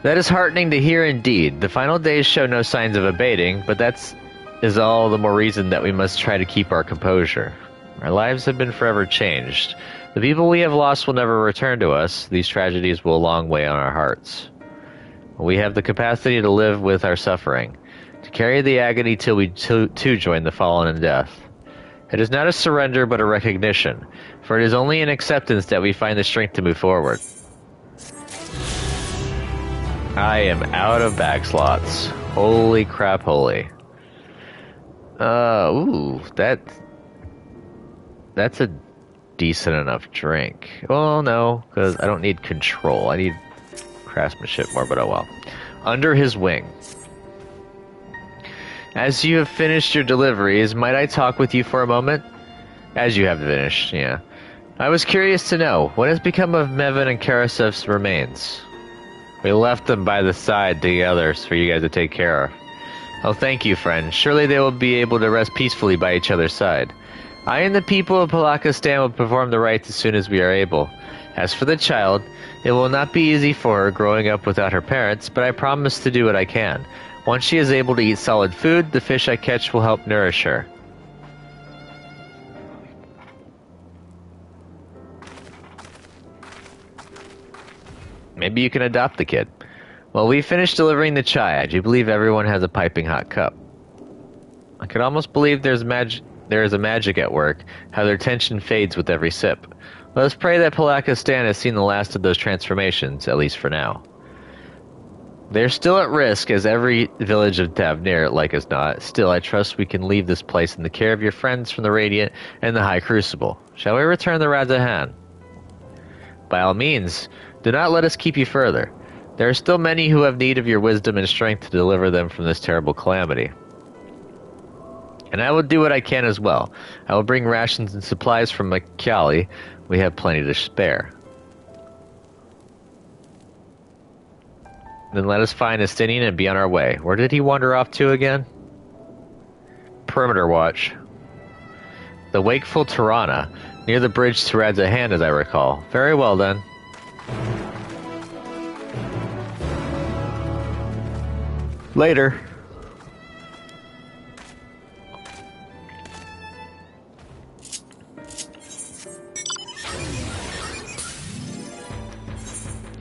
That is heartening to hear indeed. The final days show no signs of abating, but that is all the more reason that we must try to keep our composure. Our lives have been forever changed. The people we have lost will never return to us. These tragedies will a long way on our hearts. We have the capacity to live with our suffering, to carry the agony till we too join the fallen in death. It is not a surrender, but a recognition, for it is only in acceptance that we find the strength to move forward. I am out of bag slots. Holy crap, holy. Ooh, that's a decent enough drink. Well, no, because I don't need control. I need craftsmanship more, but oh well. Under his wing. As you have finished your deliveries, might I talk with you for a moment? As you have finished, yeah. I was curious to know, what has become of Mevin and Karasev's remains? We left them by the side to the others for you guys to take care of. Oh, thank you, friend. Surely they will be able to rest peacefully by each other's side. I and the people of Palakistan will perform the rites as soon as we are able. As for the child, it will not be easy for her growing up without her parents, but I promise to do what I can. Once she is able to eat solid food, the fish I catch will help nourish her. Maybe you can adopt the kid. Well, we finished delivering the chai. I do believe everyone has a piping hot cup. I could almost believe there is a magic at work, how their tension fades with every sip. Let us pray that Palakistan has seen the last of those transformations, at least for now. They're still at risk, as every village of Tavnir, like as not. Still, I trust we can leave this place in the care of your friends from the Radiant and the High Crucible. Shall we return the Razahan? By all means, do not let us keep you further. There are still many who have need of your wisdom and strength to deliver them from this terrible calamity. And I will do what I can as well. I will bring rations and supplies from Makyali. We have plenty to spare. Then let us find Estinian and be on our way. Where did he wander off to again? Perimeter watch. The wakeful Tirana, near the bridge to Radzahan, as I recall. Very well then. Later.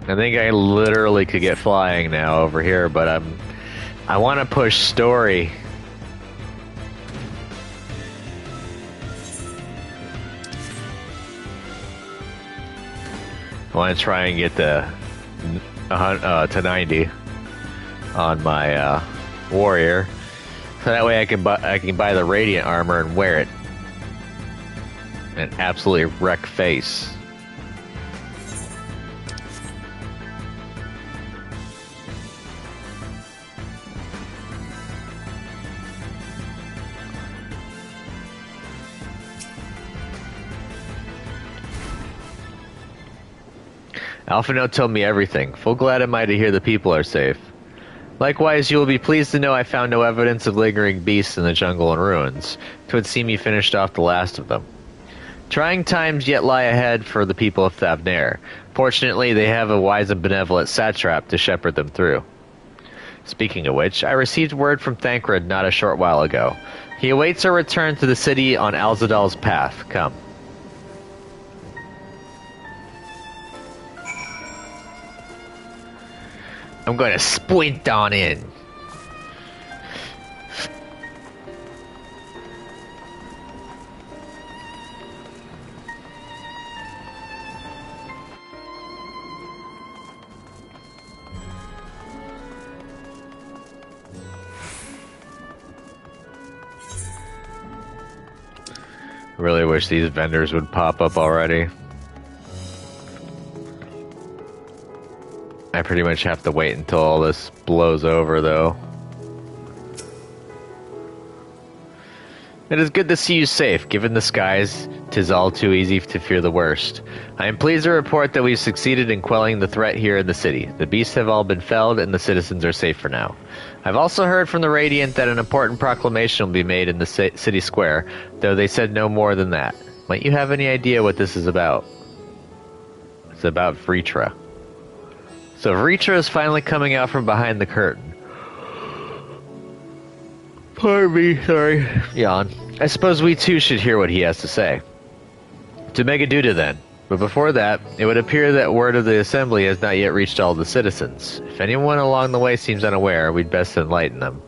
I think I literally could get flying now over here, but I want to push story. I want to try and get to 90 on my warrior. So that way I can buy the radiant armor and wear it. And absolutely wreck face. Alphino told me everything. Full glad am I to hear the people are safe. Likewise, you will be pleased to know I found no evidence of lingering beasts in the jungle and ruins. 'Twould seem you finished off the last of them. Trying times yet lie ahead for the people of Thavnair. Fortunately, they have a wise and benevolent satrap to shepherd them through. Speaking of which, I received word from Thancred not a short while ago. He awaits our return to the city on Alzadal's path. Come. I'm going to splint on in. I really wish these vendors would pop up already. I pretty much have to wait until all this blows over, though. It is good to see you safe. Given the skies, 'tis all too easy to fear the worst. I am pleased to report that we've succeeded in quelling the threat here in the city. The beasts have all been felled, and the citizens are safe for now. I've also heard from the Radiant that an important proclamation will be made in the city square, though they said no more than that. Might you have any idea what this is about? It's about Vritra. So Vritra is finally coming out from behind the curtain. Pardon me, sorry. Yawn. I suppose we too should hear what he has to say. To Megaduda then. But before that, it would appear that word of the assembly has not yet reached all the citizens. If anyone along the way seems unaware, we'd best enlighten them.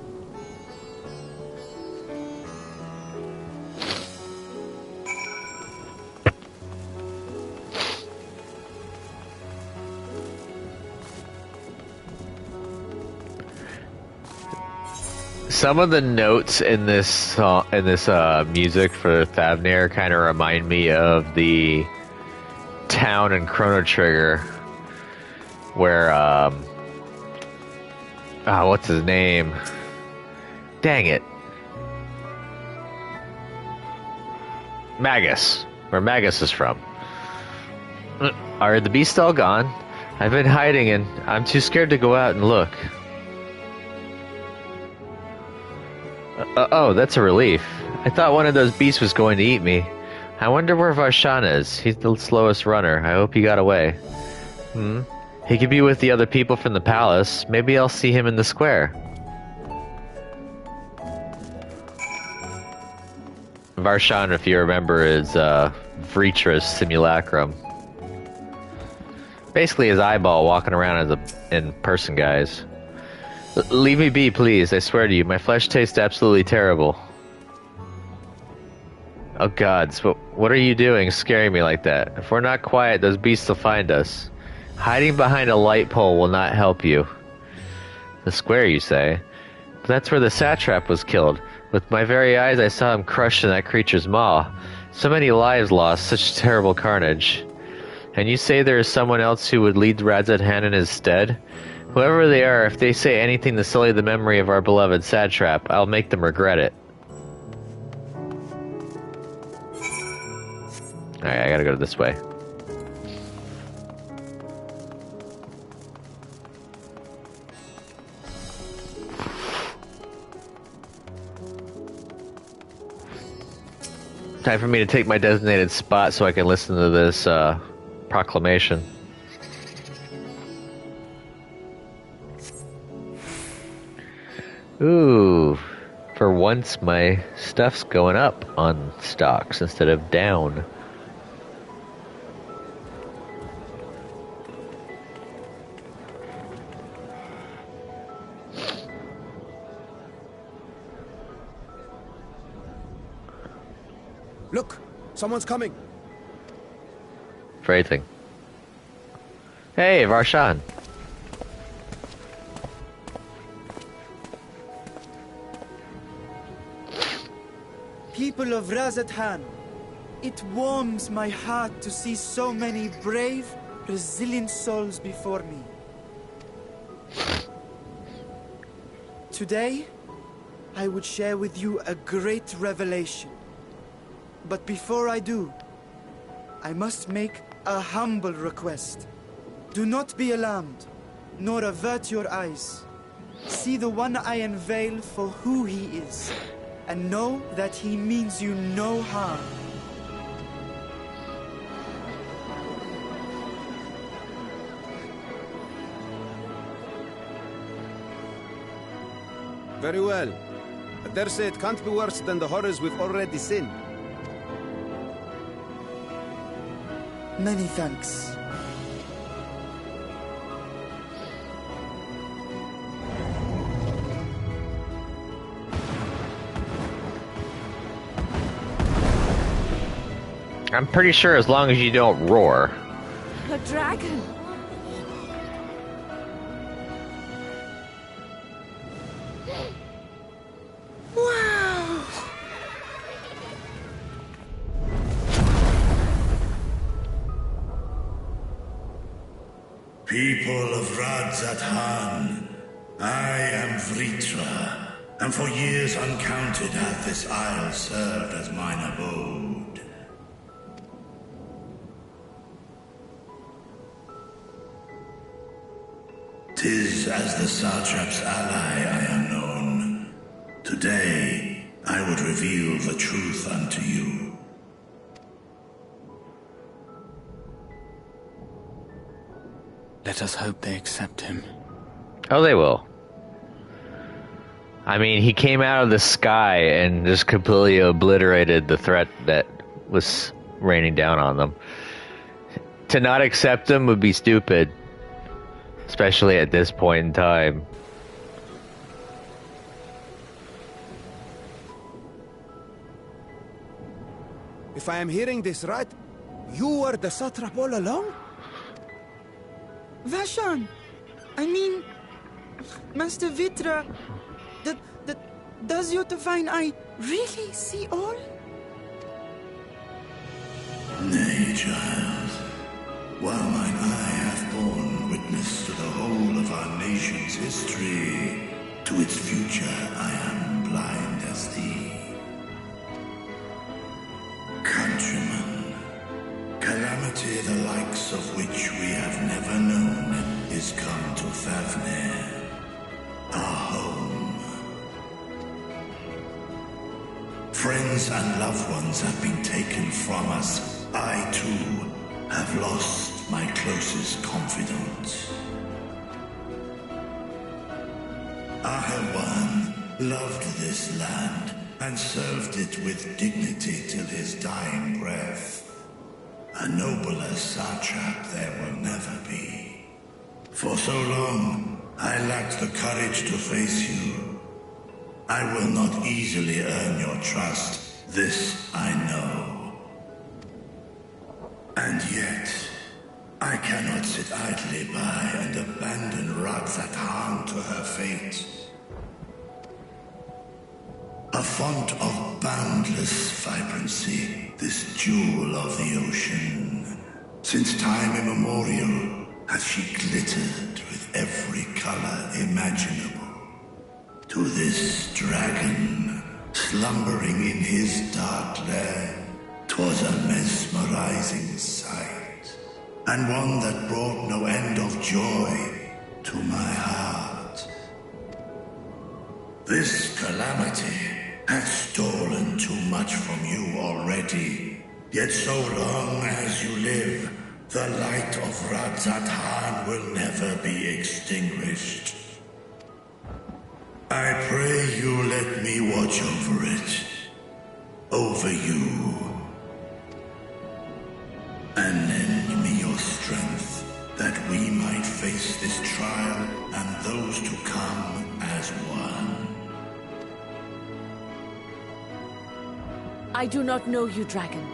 Some of the notes in this song, music for Thavnair kind of remind me of the town in Chrono Trigger, where what's his name? Dang it, Magus. Where Magus is from. Are the beasts all gone? I've been hiding and I'm too scared to go out and look. Oh, that's a relief. I thought one of those beasts was going to eat me. I wonder where Varshan is. He's the slowest runner. I hope he got away. He could be with the other people from the palace. Maybe I'll see him in the square. Varshan, if you remember, is Vritra's simulacrum. Basically his eyeball walking around as in person, guys. Leave me be, please. I swear to you, my flesh tastes absolutely terrible. Oh gods, what are you doing scaring me like that? If we're not quiet, those beasts will find us. Hiding behind a light pole will not help you. The square, you say? But that's where the satrap was killed. With my very eyes I saw him crushed in that creature's maw. So many lives lost, such terrible carnage. And you say there is someone else who would lead Radzadhan in his stead? Whoever they are, if they say anything to sully the memory of our beloved satrap, I'll make them regret it. Alright, I gotta go this way. Time for me to take my designated spot so I can listen to this proclamation. Ooh, for once my stuff's going up on stocks instead of down. Look, someone's coming. Phrasing. Hey, Varshan. People of Razathan, it warms my heart to see so many brave, resilient souls before me. Today, I would share with you a great revelation. But before I do, I must make a humble request. Do not be alarmed, nor avert your eyes. See the one I unveil for who he is, and know that he means you no harm. Very well. I dare say it can't be worse than the horrors we've already seen. Many thanks. I'm pretty sure as long as you don't roar. A dragon. Wow! People of Razathan, I am Vritra, and for years uncounted hath this isle served as mine abode. 'Tis as the Satrap's ally I am known. Today, I would reveal the truth unto you. Let us hope they accept him. Oh, they will. I mean, he came out of the sky and just completely obliterated the threat that was raining down on them. To not accept him would be stupid. Especially at this point in time. If I am hearing this right, you were the satrap all along? Vashan! I mean, Master Vitra, does your divine eye really see all? Nay, child. While mine eye hath borne witness to the whole of our nation's history, to its future I am blind as thee. Countrymen, calamity the likes of which we have never known is come to Favnir, our home. Friends and loved ones have been taken from us. I too have lost my closest confidant. Ahawan loved this land and served it with dignity till his dying breath. A nobler satrap there will never be. For so long, I lacked the courage to face you. I will not easily earn your trust, this I know. And yet, I cannot sit idly by and abandon Razathan to her fate. A font of boundless vibrancy, this jewel of the ocean. Since time immemorial, hath she glittered with every color imaginable. To this dragon, slumbering in his dark lair, 'twas a mesmerizing sight, and one that brought no end of joy to my heart. This calamity hath stolen too much from you already, yet so long as you live, the light of Razathan will never be extinguished. I pray you let me watch over it, over you, and lend me your strength, that we might face this trial and those to come as one. I do not know you, dragon,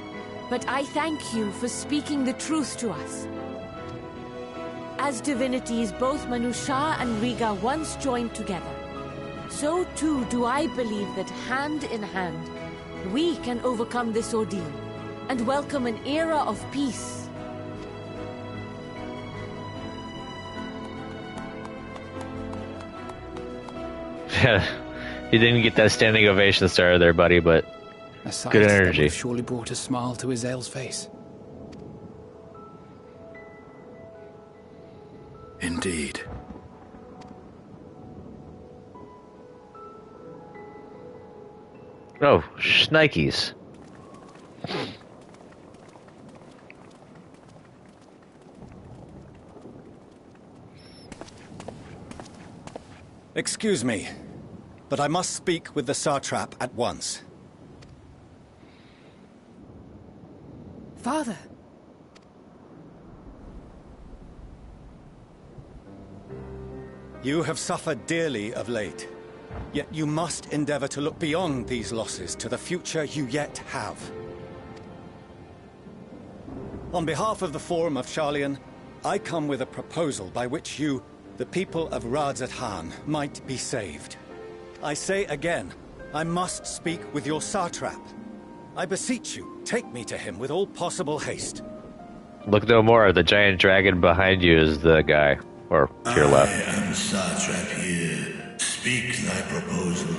but I thank you for speaking the truth to us. As divinities, both Manusha and Riga once joined together. So too do I believe that hand in hand, We can overcome this ordeal and welcome an era of peace. You didn't get that standing ovation started there, buddy, but good energy. Surely brought a smile to Azale's face. Indeed. Oh, shnikes. Excuse me, but I must speak with the Satrap at once. Father. You have suffered dearly of late, yet you must endeavor to look beyond these losses to the future you yet have. On behalf of the Forum of Sharlayan, I come with a proposal by which you, the people of Radzat-Han, might be saved. I say again, I must speak with your Satrap. I beseech you, take me to him with all possible haste. Look no more. The giant dragon behind you is the guy. Or to your left. I am Satrap here. Speak thy proposal.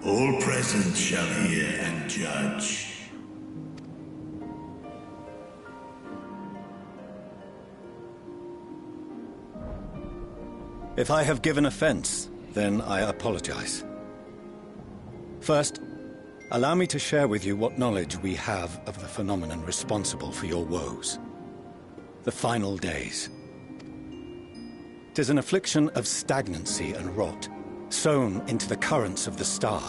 All present shall hear and judge. If I have given offense, then I apologize. First, allow me to share with you what knowledge we have of the phenomenon responsible for your woes. The final days. 'Tis an affliction of stagnancy and rot, sown into the currents of the star.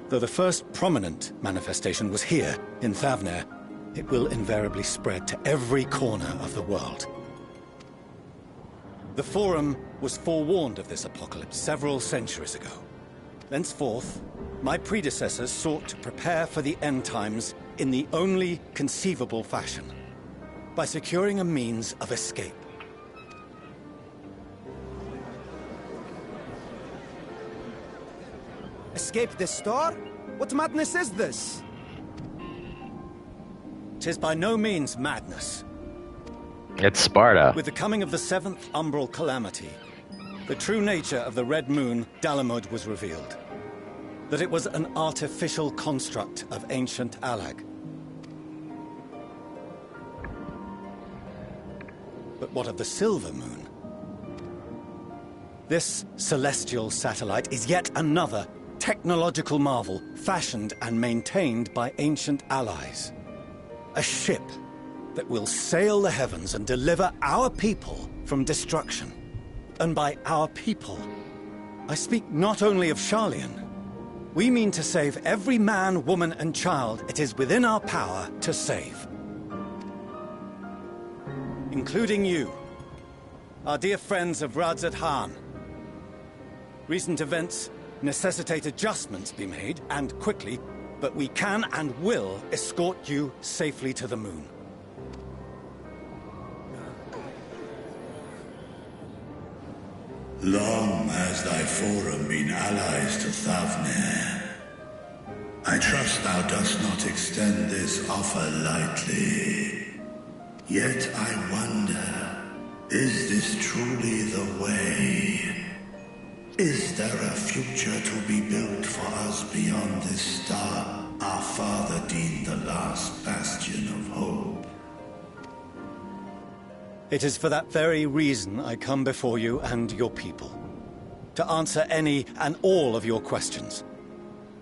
Though the first prominent manifestation was here, in Thavnair, it will invariably spread to every corner of the world. The Forum was forewarned of this apocalypse several centuries ago. Thenceforth, my predecessors sought to prepare for the end times in the only conceivable fashion, by securing a means of escape. Escape the star? What madness is this? 'Tis by no means madness. It's Sparta. With the coming of the 7th umbral calamity, the true nature of the Red Moon, Dalamud, was revealed. That it was an artificial construct of ancient Alag. But what of the Silver Moon? This celestial satellite is yet another technological marvel fashioned and maintained by ancient allies. A ship that will sail the heavens and deliver our people from destruction. And by our people, I speak not only of Sharlayan. We mean to save every man, woman, and child it is within our power to save. Including you, our dear friends of Radzat-Han. Recent events necessitate adjustments be made, and quickly, but we can and will escort you safely to the moon. Long has thy Forum been allies to Thavnair. I trust thou dost not extend this offer lightly. Yet I wonder, is this truly the way? Is there a future to be built for us beyond this star our father deemed the last bastion of hope? It is for that very reason I come before you and your people. To answer any and all of your questions.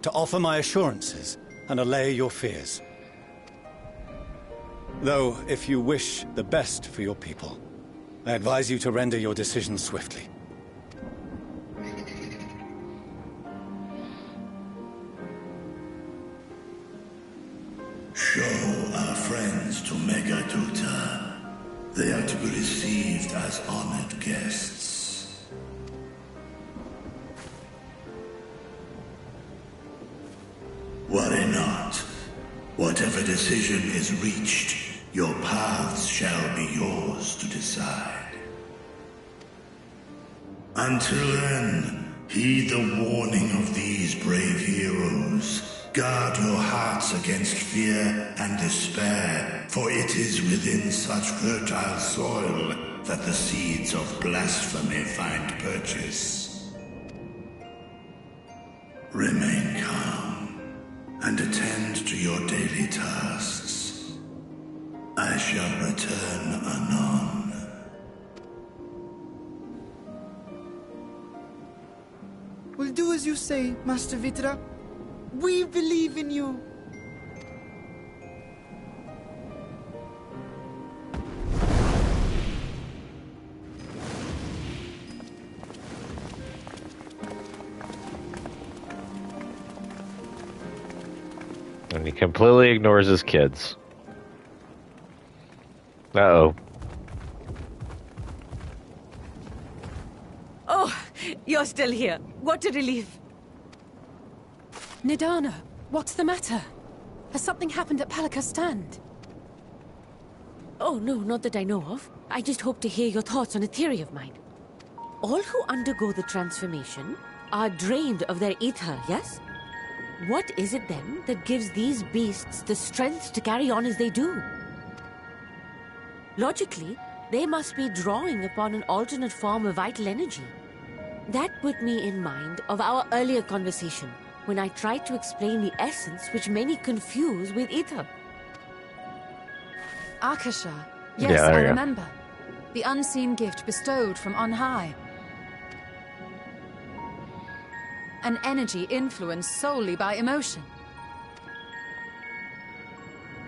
To offer my assurances and allay your fears. Though, if you wish the best for your people, I advise you to render your decision swiftly. Show our friends to Megaduta. They are to be received as honored guests. Worry not. Whatever decision is reached, your paths shall be yours to decide. Until then, heed the warning of these brave heroes. Guard your hearts against fear and despair, for it is within such fertile soil that the seeds of blasphemy find purchase. Remain calm and attend to your daily tasks. I shall return anon. We'll do as you say, Master Vitra. We believe in you. And he completely ignores his kids. Uh-oh. Oh, you're still here. What a relief. Nidana, what's the matter? Has something happened at Palaka's stand? Oh, no, not that I know of. I just hope to hear your thoughts on a theory of mine. All who undergo the transformation are drained of their ether, yes? What is it then that gives these beasts the strength to carry on as they do? Logically, they must be drawing upon an alternate form of vital energy. That put me in mind of our earlier conversation, when I tried to explain the essence which many confuse with ether. Akasha. Yes, Yeah, there I you go. remember. The unseen gift bestowed from on high. An energy influenced solely by emotion.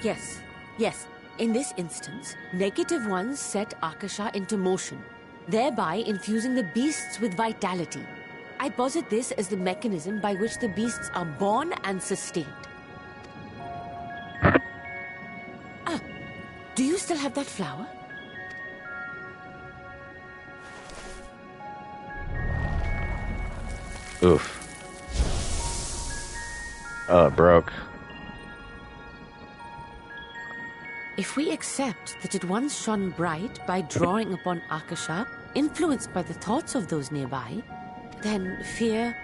Yes, yes. In this instance, negative ones set Akasha into motion, thereby infusing the beasts with vitality. I posit this as the mechanism by which the beasts are born and sustained. Ah, do you still have that flower? Oof. Oh, it broke. If we accept that it once shone bright by drawing upon Akasha, influenced by the thoughts of those nearby, then fear,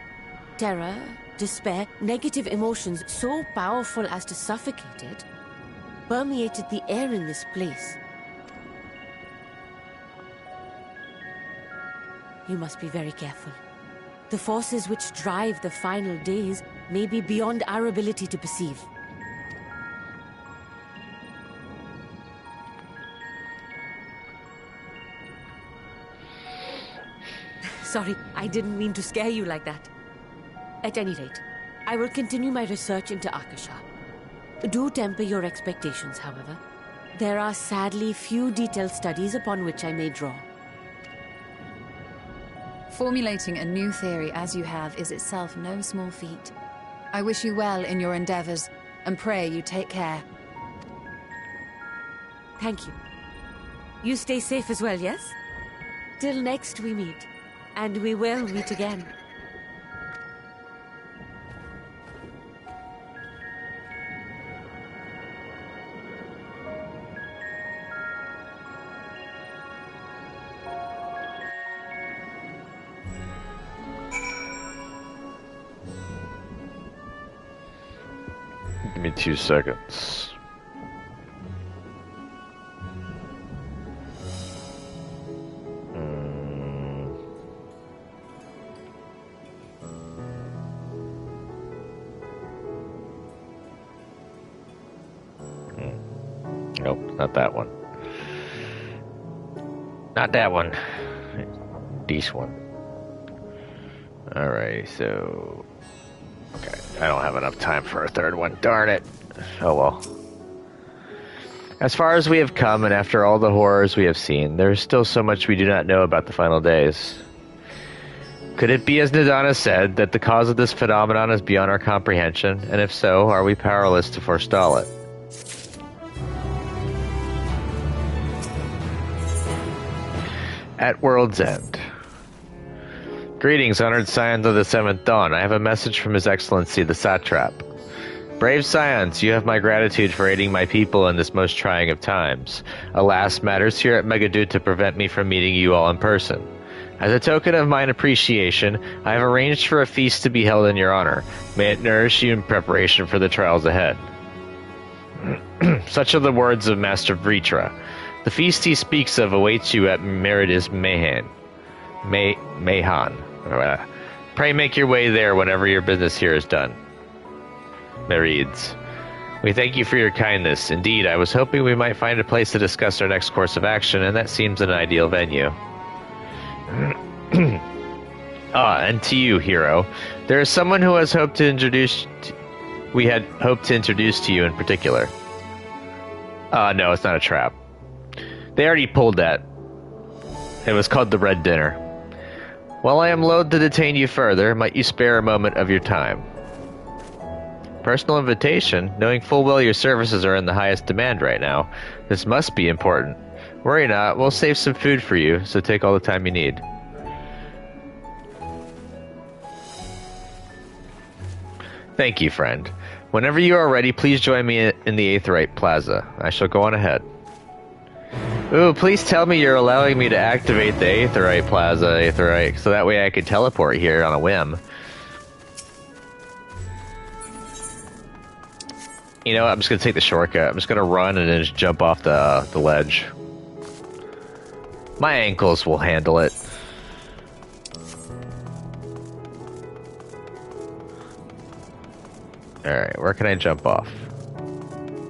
terror, despair, negative emotions so powerful as to suffocate it, permeated the air in this place. You must be very careful. The forces which drive the final days may be beyond our ability to perceive. Sorry, I didn't mean to scare you like that. At any rate, I will continue my research into Akasha. Do temper your expectations, however. There are sadly few detailed studies upon which I may draw. Formulating a new theory as you have is itself no small feat. I wish you well in your endeavors, and pray you take care. Thank you. You stay safe as well, yes? Till next we meet. And we will meet again. Give me 2 seconds. Nope, not that one. Not that one. This one. Alright, so... Okay, I don't have enough time for a third one. Darn it. Oh well. As far as we have come, and after all the horrors we have seen, there is still so much we do not know about the final days. Could it be, as Nidana said, that the cause of this phenomenon is beyond our comprehension? And if so, are we powerless to forestall it? At World's End. Greetings, honored scions of the Seventh Dawn. I have a message from His Excellency, the Satrap. Brave scions, you have my gratitude for aiding my people in this most trying of times. Alas, matters here at Megadut to prevent me from meeting you all in person. As a token of mine appreciation, I have arranged for a feast to be held in your honor. May it nourish you in preparation for the trials ahead. Such are the words of Master Vritra. The feast he speaks of awaits you at Meridus Mahan. Pray make your way there whenever your business here is done. Merides. We thank you for your kindness. Indeed, I was hoping we might find a place to discuss our next course of action, and that seems an ideal venue. And to you, hero. There is someone who has hoped to introduce... We had hoped to introduce to you in particular. No, it's not a trap. They already pulled that. It was called the Red Dinner. While I am loath to detain you further, might you spare a moment of your time? Personal invitation? Knowing full well your services are in the highest demand right now. This must be important. Worry not, we'll save some food for you, so take all the time you need. Thank you, friend. Whenever you are ready, please join me in the Aetheryte Plaza. I shall go on ahead. Ooh, please tell me you're allowing me to activate the Aetheryte Plaza, Aetheryte, so that way I can teleport here on a whim. You know what, I'm just gonna take the shortcut. I'm just gonna run and then just jump off the ledge. My ankles will handle it. Alright, where can I jump off?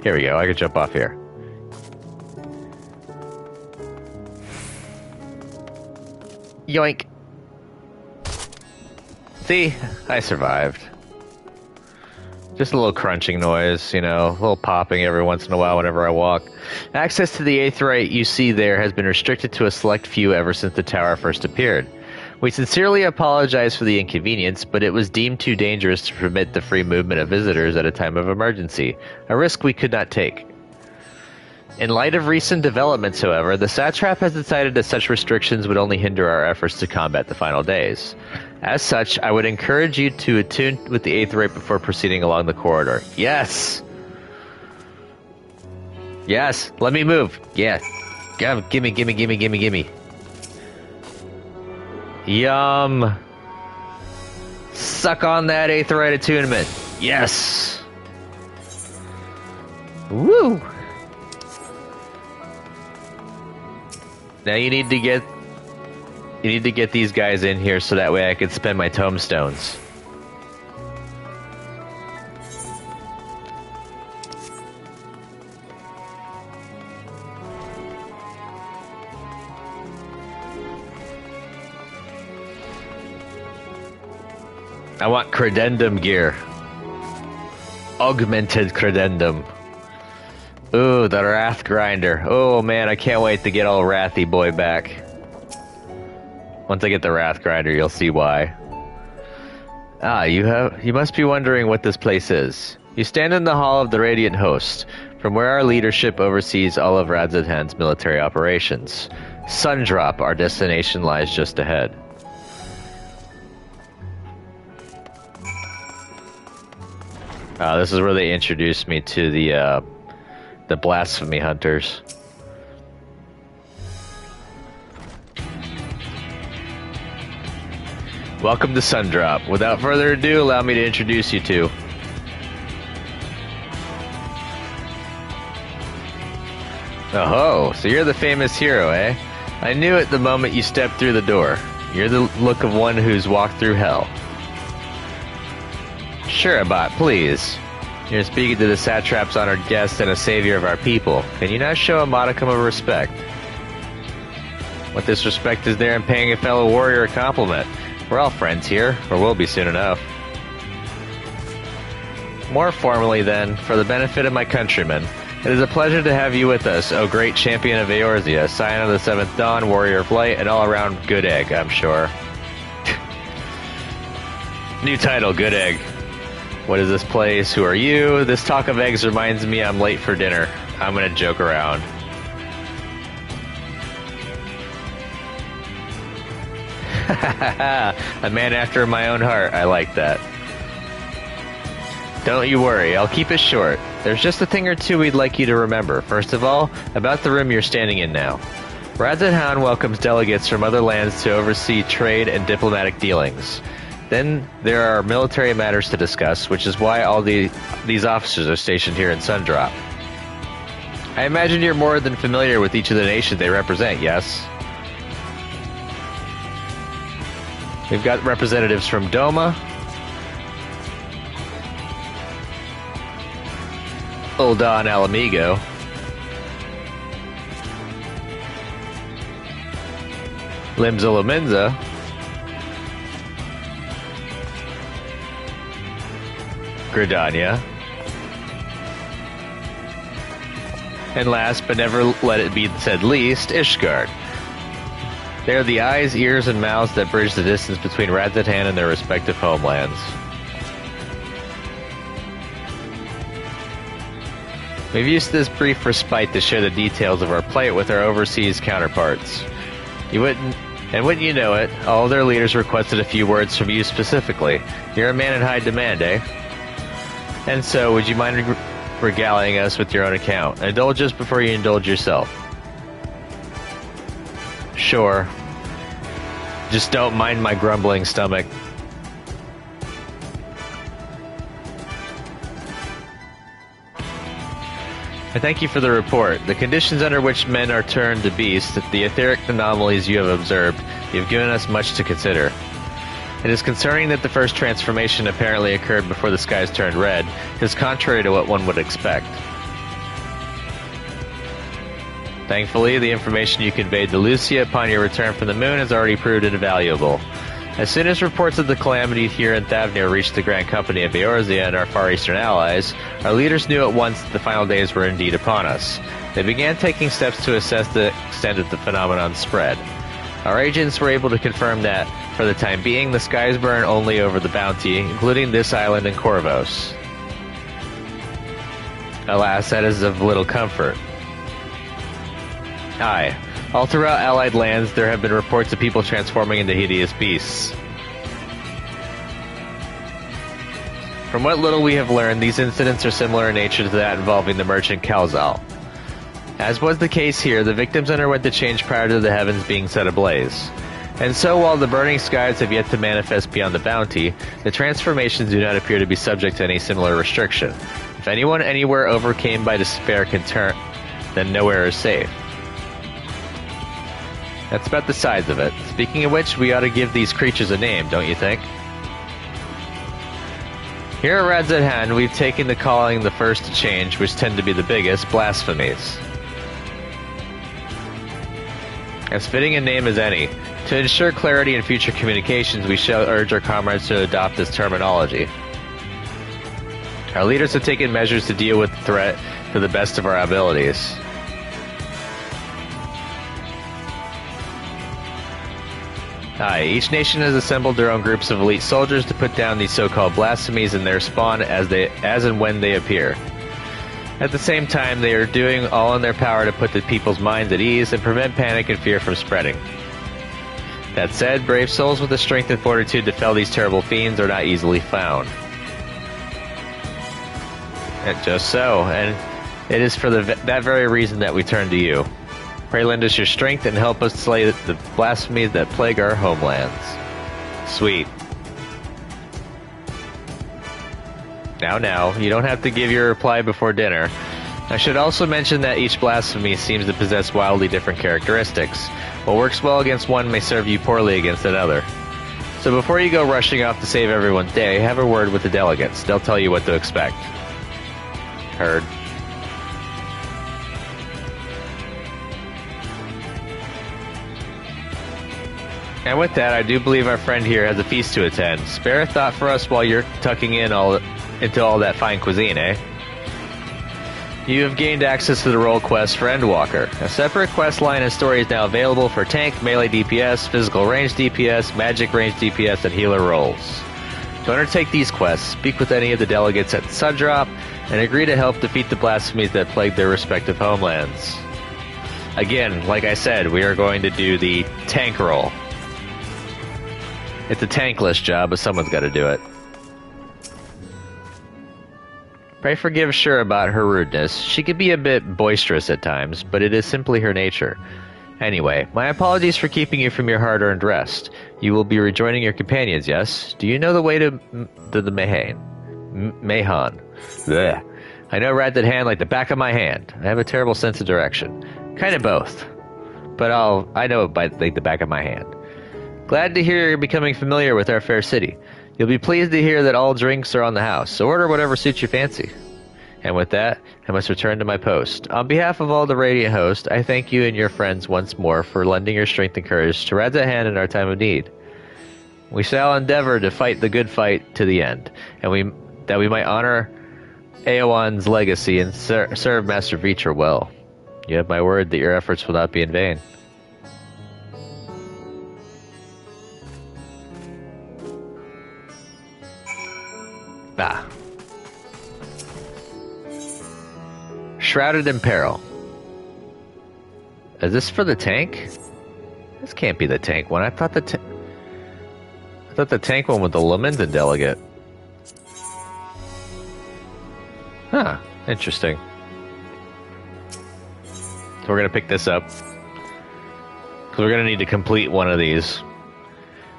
Here we go, I can jump off here. Yoink. See? I survived. Just a little crunching noise, you know, a little popping every once in a while whenever I walk. Access to the Aetheryte you see there has been restricted to a select few ever since the tower first appeared. We sincerely apologize for the inconvenience, but it was deemed too dangerous to permit the free movement of visitors at a time of emergency, a risk we could not take. In light of recent developments, however, the Satrap has decided that such restrictions would only hinder our efforts to combat the final days. As such, I would encourage you to attune with the Aetheryte before proceeding along the corridor. Yes! Yes! Let me move! Yes! Gimme! Yum! Suck on that Aetheryte attunement! Yes! Woo! Now you need to get these guys in here so that way I can spend my tomestones. I want credendum gear. Augmented credendum. Ooh, the Wrath Grinder. Oh man, I can't wait to get old Wrathy boy back. Once I get the Wrath Grinder, you'll see why. Ah, you must be wondering what this place is. You stand in the Hall of the Radiant Host, from where our leadership oversees all of Radzatan's military operations. Sundrop, our destination, lies just ahead. This is where they introduced me to the blasphemy hunters. Welcome to Sundrop. Without further ado, allow me to introduce you to... Oh, so you're the famous hero, eh? I knew it the moment you stepped through the door. You're the look of one who's walked through hell. Shurabot, please. You're speaking to the Satrap's honored guest and a savior of our people. Can you not show a modicum of respect? What disrespect is there in paying a fellow warrior a compliment? We're all friends here, or will be soon enough. More formally, then, for the benefit of my countrymen, it is a pleasure to have you with us, O great champion of Eorzea, scion of the Seventh Dawn, warrior of light, and all-around good egg, I'm sure. New title, Good Egg. What is this place? Who are you? This talk of eggs reminds me I'm late for dinner. I'm gonna joke around. A man after my own heart. I like that. Don't you worry, I'll keep it short. There's just a thing or two we'd like you to remember. First of all, about the room you're standing in now. Radzethan welcomes delegates from other lands to oversee trade and diplomatic dealings. Then there are military matters to discuss, which is why all these officers are stationed here in Sundrop. I imagine you're more than familiar with each of the nations they represent, yes? We've got representatives from Doma, Ul'dah and Alamigo, Limzalaminza, Gridania, and last but never let it be said least, Ishgard. They are the eyes, ears, and mouths that bridge the distance between Radzethan and their respective homelands. We've used this brief respite to share the details of our plight with our overseas counterparts. Wouldn't you know it, all of their leaders requested a few words from you specifically. You're a man in high demand, eh? And so, would you mind regaling us with your own account? Indulge us before you indulge yourself. Sure. Just don't mind my grumbling stomach. I thank you for the report. The conditions under which men are turned to beasts, the etheric anomalies you have observed, you have given us much to consider. It is concerning that the first transformation apparently occurred before the skies turned red. It is contrary to what one would expect. Thankfully, the information you conveyed to Lucia upon your return from the moon has already proved invaluable. As soon as reports of the calamity here in Thavnir reached the Grand Company of Eorzea and our Far Eastern allies, our leaders knew at once that the final days were indeed upon us. They began taking steps to assess the extent of the phenomenon's spread. Our agents were able to confirm that, for the time being, the skies burn only over the Bounty, including this island and Corvos. Alas, that is of little comfort. Aye. All throughout Allied lands, there have been reports of people transforming into hideous beasts. From what little we have learned, these incidents are similar in nature to that involving the merchant Kalzal. As was the case here, the victims underwent the change prior to the heavens being set ablaze. And so, while the burning skies have yet to manifest beyond the Bounty, the transformations do not appear to be subject to any similar restriction. If anyone anywhere overcame by despair can turn, then nowhere is safe. That's about the size of it. Speaking of which, we ought to give these creatures a name, don't you think? Here at Radzethan, we've taken to calling the first to change, which tend to be the biggest, blasphemies. As fitting a name as any. To ensure clarity in future communications, we shall urge our comrades to adopt this terminology. Our leaders have taken measures to deal with the threat to the best of our abilities. Aye, each nation has assembled their own groups of elite soldiers to put down these so-called blasphemies and their spawn as and when they appear. At the same time, they are doing all in their power to put the people's minds at ease and prevent panic and fear from spreading. That said, brave souls with the strength and fortitude to fell these terrible fiends are not easily found. And just so, and it is for that very reason that we turn to you. Pray lend us your strength and help us slay the blasphemies that plague our homelands. Sweet. Now, you don't have to give your reply before dinner. I should also mention that each blasphemy seems to possess wildly different characteristics. What works well against one may serve you poorly against another. So before you go rushing off to save everyone's day, have a word with the delegates. They'll tell you what to expect. Heard. And with that, I do believe our friend here has a feast to attend. Spare a thought for us while you're tucking in into all that fine cuisine, eh? You have gained access to the role quest for Endwalker. A separate quest line and story is now available for tank, melee DPS, physical range DPS, magic range DPS, and healer roles. To undertake these quests, speak with any of the delegates at Sundrop, and agree to help defeat the blasphemies that plague their respective homelands. Again, like I said, we are going to do the tank role. It's a tankless job, but someone's got to do it. Pray forgive Shur about her rudeness. She can be a bit boisterous at times, but it is simply her nature. Anyway, my apologies for keeping you from your hard-earned rest. You will be rejoining your companions, yes? Do you know the way to the Mahan? Mahan. Blech. I know Radted Hand like the back of my hand. I have a terrible sense of direction. Kind of both. But I know it by like the back of my hand. Glad to hear you're becoming familiar with our fair city. You'll be pleased to hear that all drinks are on the house, so order whatever suits your fancy. And with that, I must return to my post. On behalf of all the Radiant host, I thank you and your friends once more for lending your strength and courage to Rad's Hand in our time of need. We shall endeavor to fight the good fight to the end, and that we might honor Aowan's legacy and serve Master Vitra well. You have my word that your efforts will not be in vain. Ah. Shrouded in Peril. Is this for the tank? This can't be the tank one. I thought the tank one was the Lamented delegate. Huh. Interesting. So we're gonna pick this up. Because we're gonna need to complete one of these.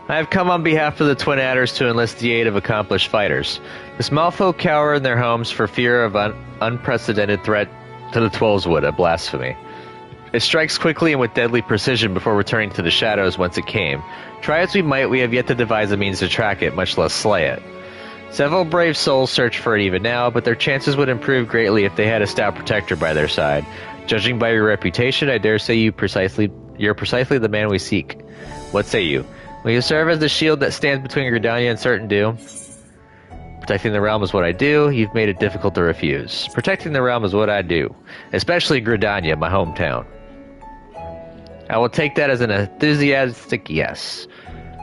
I have come on behalf of the Twin Adders to enlist the aid of accomplished fighters. The small folk cower in their homes for fear of an unprecedented threat to the Twelveswood, a blasphemy. It strikes quickly and with deadly precision before returning to the shadows whence it came. Try as we might, we have yet to devise a means to track it, much less slay it. Several brave souls search for it even now, but their chances would improve greatly if they had a stout protector by their side. Judging by your reputation, I dare say you're precisely the man we seek. What say you? Will you serve as the shield that stands between Gridania and certain doom? Protecting the realm is what I do. You've made it difficult to refuse. Protecting the realm is what I do. Especially Gridania, my hometown. I will take that as an enthusiastic yes.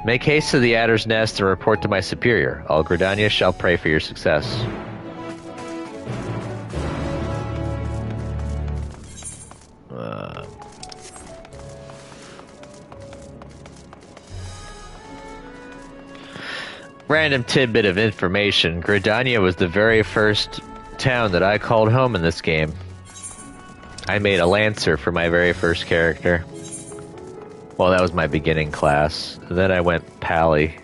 Make haste to the Adder's Nest and report to my superior. All Gridania shall pray for your success. Random tidbit of information. Gridania was the very first town that I called home in this game. I made a Lancer for my very first character. Well, that was my beginning class. And then I went Pally.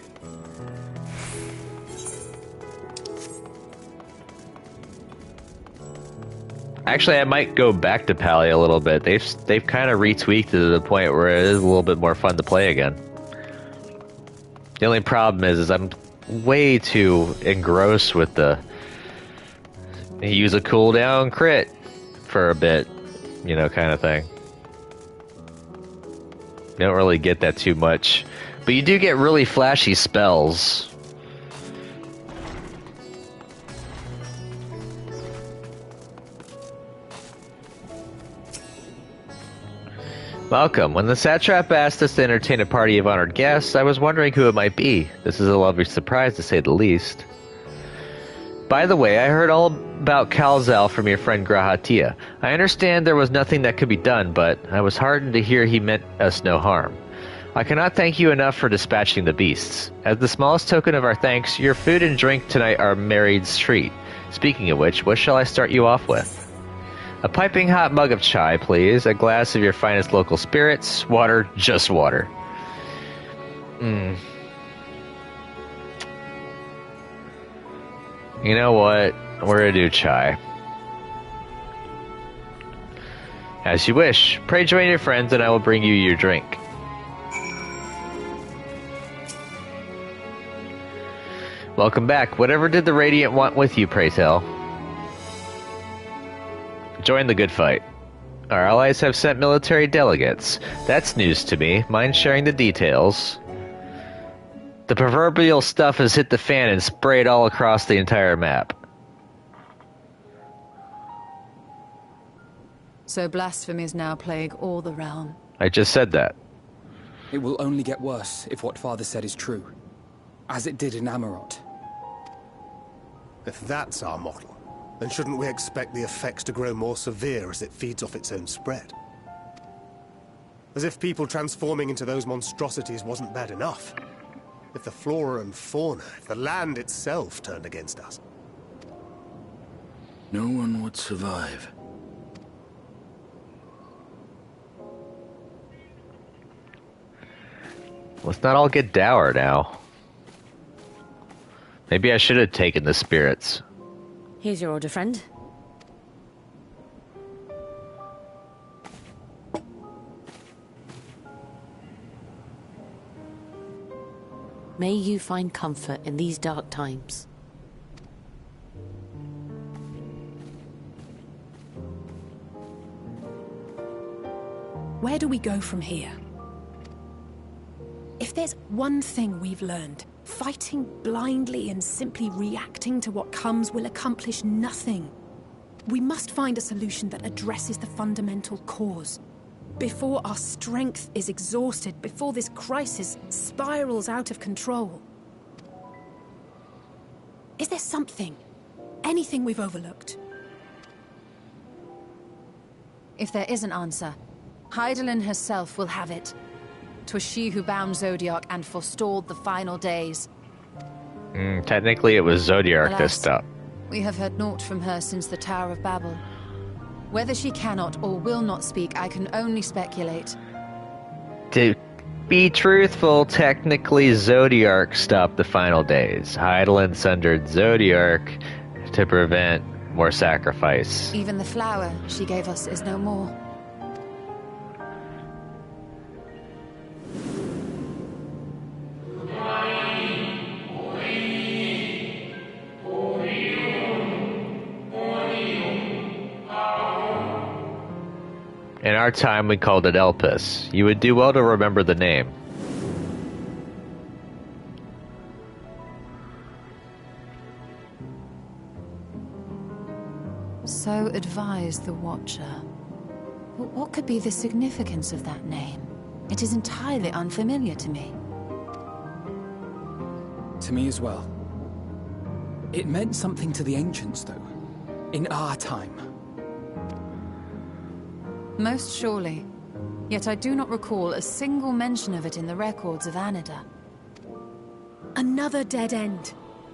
Actually, I might go back to Pally a little bit. They've kind of retweaked it to the point where it is a little bit more fun to play again. The only problem is I'm way too engrossed with the use a cooldown crit for a bit, you know, kind of thing. You don't really get that too much, but you do get really flashy spells. Welcome. When the satrap asked us to entertain a party of honored guests, I was wondering who it might be. This is a lovely surprise, to say the least. By the way, I heard all about Kalzal from your friend Grahatia. I understand there was nothing that could be done, but I was heartened to hear he meant us no harm. I cannot thank you enough for dispatching the beasts. As the smallest token of our thanks, your food and drink tonight are Mary's treat. Speaking of which, what shall I start you off with? A piping hot mug of chai, please. A glass of your finest local spirits. Water, just water. You know what? We're gonna do chai. As you wish. Pray join your friends and I will bring you your drink. Welcome back. Whatever did the Radiant want with you, pray tell? Join the good fight. Our allies have sent military delegates. That's news to me. Mind sharing the details? The proverbial stuff has hit the fan and sprayed all across the entire map. So blasphemies now plague all the realm. I just said that. It will only get worse if what Father said is true. As it did in Amarot. If that's our model, then shouldn't we expect the effects to grow more severe as it feeds off its own spread? As if people transforming into those monstrosities wasn't bad enough. If the flora and fauna, if the land itself turned against us. No one would survive. Let's not all get dour now. Maybe I should have taken the spirits. Here's your order, friend. May you find comfort in these dark times. Where do we go from here? If there's one thing we've learned, fighting blindly and simply reacting to what comes will accomplish nothing. We must find a solution that addresses the fundamental cause. Before our strength is exhausted, before this crisis spirals out of control. Is there something, anything we've overlooked? If there is an answer, Hydaelyn herself will have it. 'Twas she who bound Zodiark and forestalled the final days. Technically, it was Zodiark Alas, this stuff. We have heard naught from her since the Tower of Babel. Whether she cannot or will not speak, I can only speculate. To be truthful, technically Zodiark stopped the final days. Hydaelyn sundered Zodiark to prevent more sacrifice. Even the flower she gave us is no more. In our time, we called it Elpis. You would do well to remember the name. So advised the Watcher. But what could be the significance of that name? It is entirely unfamiliar to me. To me as well. It meant something to the ancients, though. In our time. Most surely. Yet I do not recall a single mention of it in the records of Anida. Another dead end.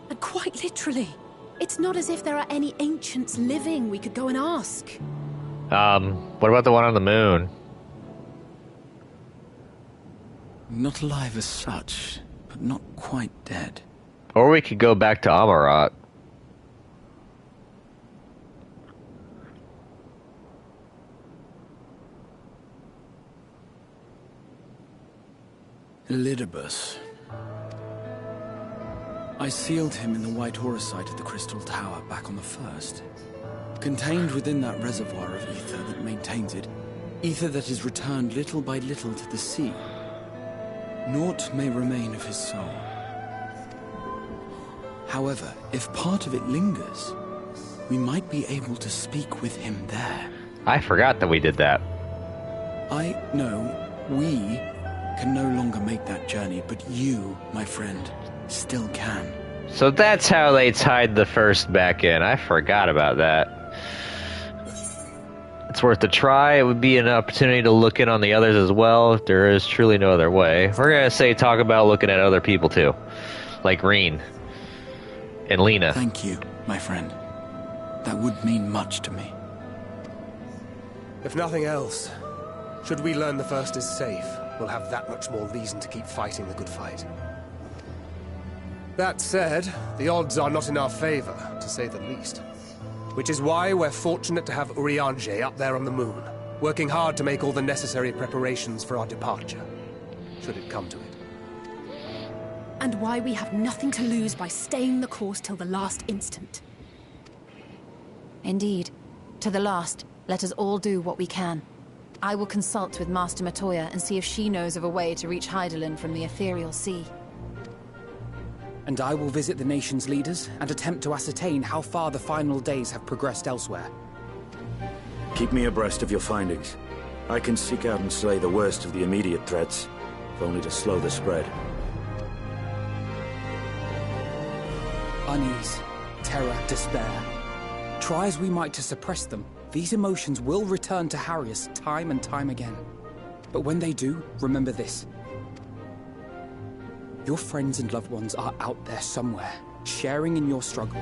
And quite literally. It's not as if there are any ancients living we could go and ask. What about the one on the moon? Not alive as such, but not quite dead. Or we could go back to Amarat. Elidibus. I sealed him in the White Horus site at the Crystal Tower back on the 1st. Contained within that reservoir of ether that maintains it, ether that is returned little by little to the sea. Naught may remain of his soul. However, if part of it lingers, we might be able to speak with him there. I forgot that we did that. I know we can no longer make that journey, but you, my friend, still can. So that's how they tied the first back in. I forgot about that. It's worth a try. It would be an opportunity to look in on the others as well, if there is truly no other way. We're going to say talk about looking at other people too. Like Reen. And Lena. Thank you, my friend. That would mean much to me. If nothing else, should we learn the First is safe, we'll have that much more reason to keep fighting the good fight. That said, the odds are not in our favor, to say the least. Which is why we're fortunate to have Urianger up there on the moon, working hard to make all the necessary preparations for our departure, should it come to it. And why we have nothing to lose by staying the course till the last instant. Indeed. To the last, let us all do what we can. I will consult with Master Matoya and see if she knows of a way to reach Hydaelyn from the ethereal sea. And I will visit the nation's leaders and attempt to ascertain how far the final days have progressed elsewhere. Keep me abreast of your findings. I can seek out and slay the worst of the immediate threats, if only to slow the spread. Unease, terror, despair. Try as we might to suppress them, these emotions will return to harry us time and time again. But when they do, remember this. Your friends and loved ones are out there somewhere, sharing in your struggle.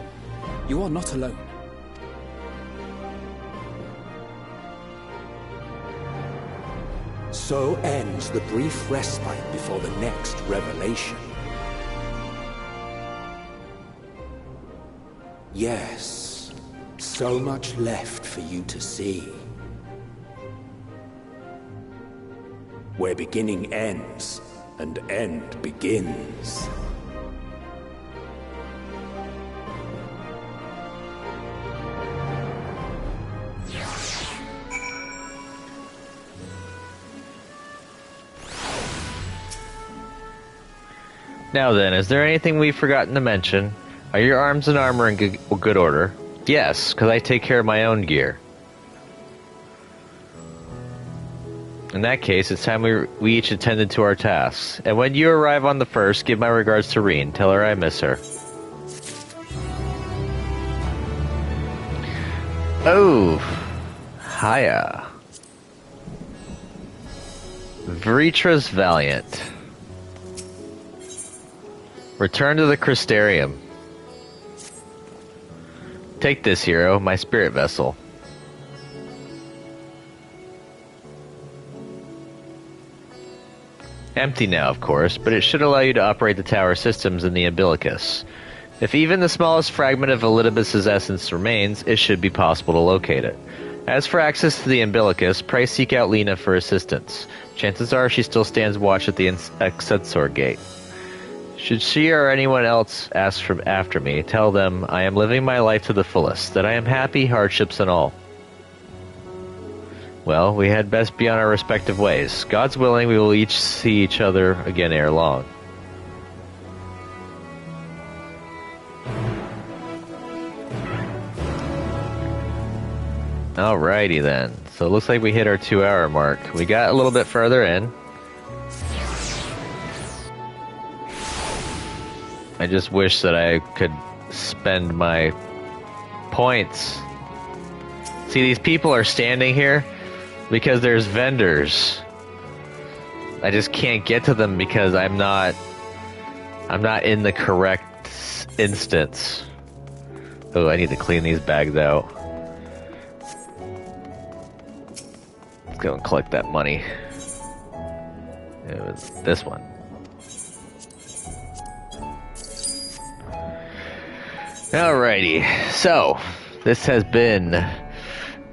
You are not alone. So ends the brief respite before the next revelation. Yes, so much left for you to see. Where beginning ends, and end begins. Now then, is there anything we've forgotten to mention? Are your arms and armor in good order? Yes, because I take care of my own gear. In that case, it's time we each attended to our tasks. And when you arrive on the first, give my regards to Reen. Tell her I miss her. Oh, hiya. Vritra's Valiant. Return to the Crystarium. Take this, hero, my spirit vessel. Empty now, of course, but it should allow you to operate the tower systems in the umbilicus. If even the smallest fragment of Elidibus' essence remains, it should be possible to locate it. As for access to the umbilicus, pray seek out Lena for assistance. Chances are she still stands watch at the Exedsor gate. Should she or anyone else ask after me, tell them I am living my life to the fullest, that I am happy, hardships and all. Well, we had best be on our respective ways. God's willing, we will each see each other again ere long. Alrighty then. So it looks like we hit our 2-hour mark. We got a little bit further in. I just wish that I could spend my points. See, these people are standing here because there's vendors. I just can't get to them because I'm not in the correct instance. Oh, I need to clean these bags out. Let's go and collect that money. It was this one. Alrighty, so this has been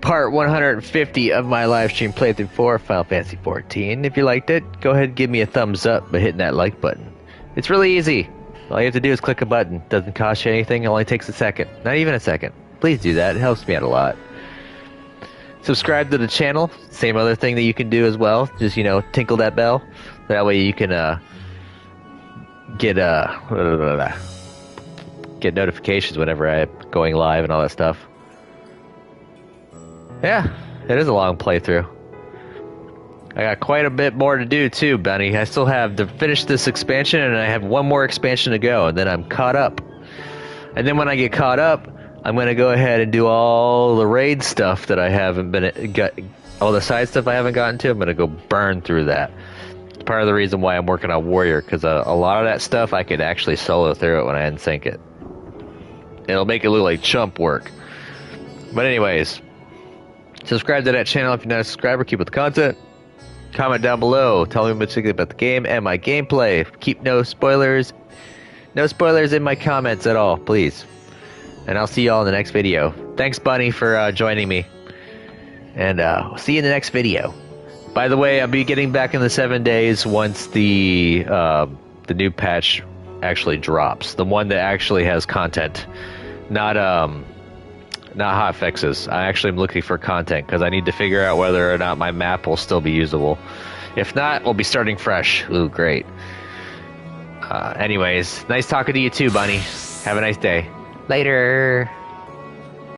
part 150 of my live stream playthrough for Final Fantasy XIV. If you liked it, go ahead and give me a thumbs up by hitting that like button. It's really easy. All you have to do is click a button. Doesn't cost you anything, it only takes a second. Not even a second. Please do that, it helps me out a lot. Subscribe to the channel, same other thing that you can do as well. Just, tinkle that bell. That way you can get notifications whenever I'm going live and all that stuff. Yeah, it is a long playthrough. I got quite a bit more to do too, Bunny. I still have to finish this expansion and I have one more expansion to go and then I'm caught up. And then when I get caught up, I'm going to go ahead and do all the raid stuff that I haven't all the side stuff I haven't gotten to. I'm going to go burn through that. It's part of the reason why I'm working on Warrior, because a lot of that stuff I could actually solo through it when I unsync it. It'll make it look like chump work. But anyways, subscribe to that channel if you're not a subscriber. Keep with the content. Comment down below. Tell me what you think about the game and my gameplay. Keep no spoilers. No spoilers in my comments at all, please. And I'll see y'all in the next video. Thanks, Bunny, for joining me. And we'll see you in the next video. By the way, I'll be getting back in the 7 days once the new patch actually drops. The one that actually has content. Not hot fixes. I actually am looking for content because I need to figure out whether or not my map will still be usable. If not, we'll be starting fresh. Ooh, great. Anyways, nice talking to you too, Bunny. Have a nice day. Later.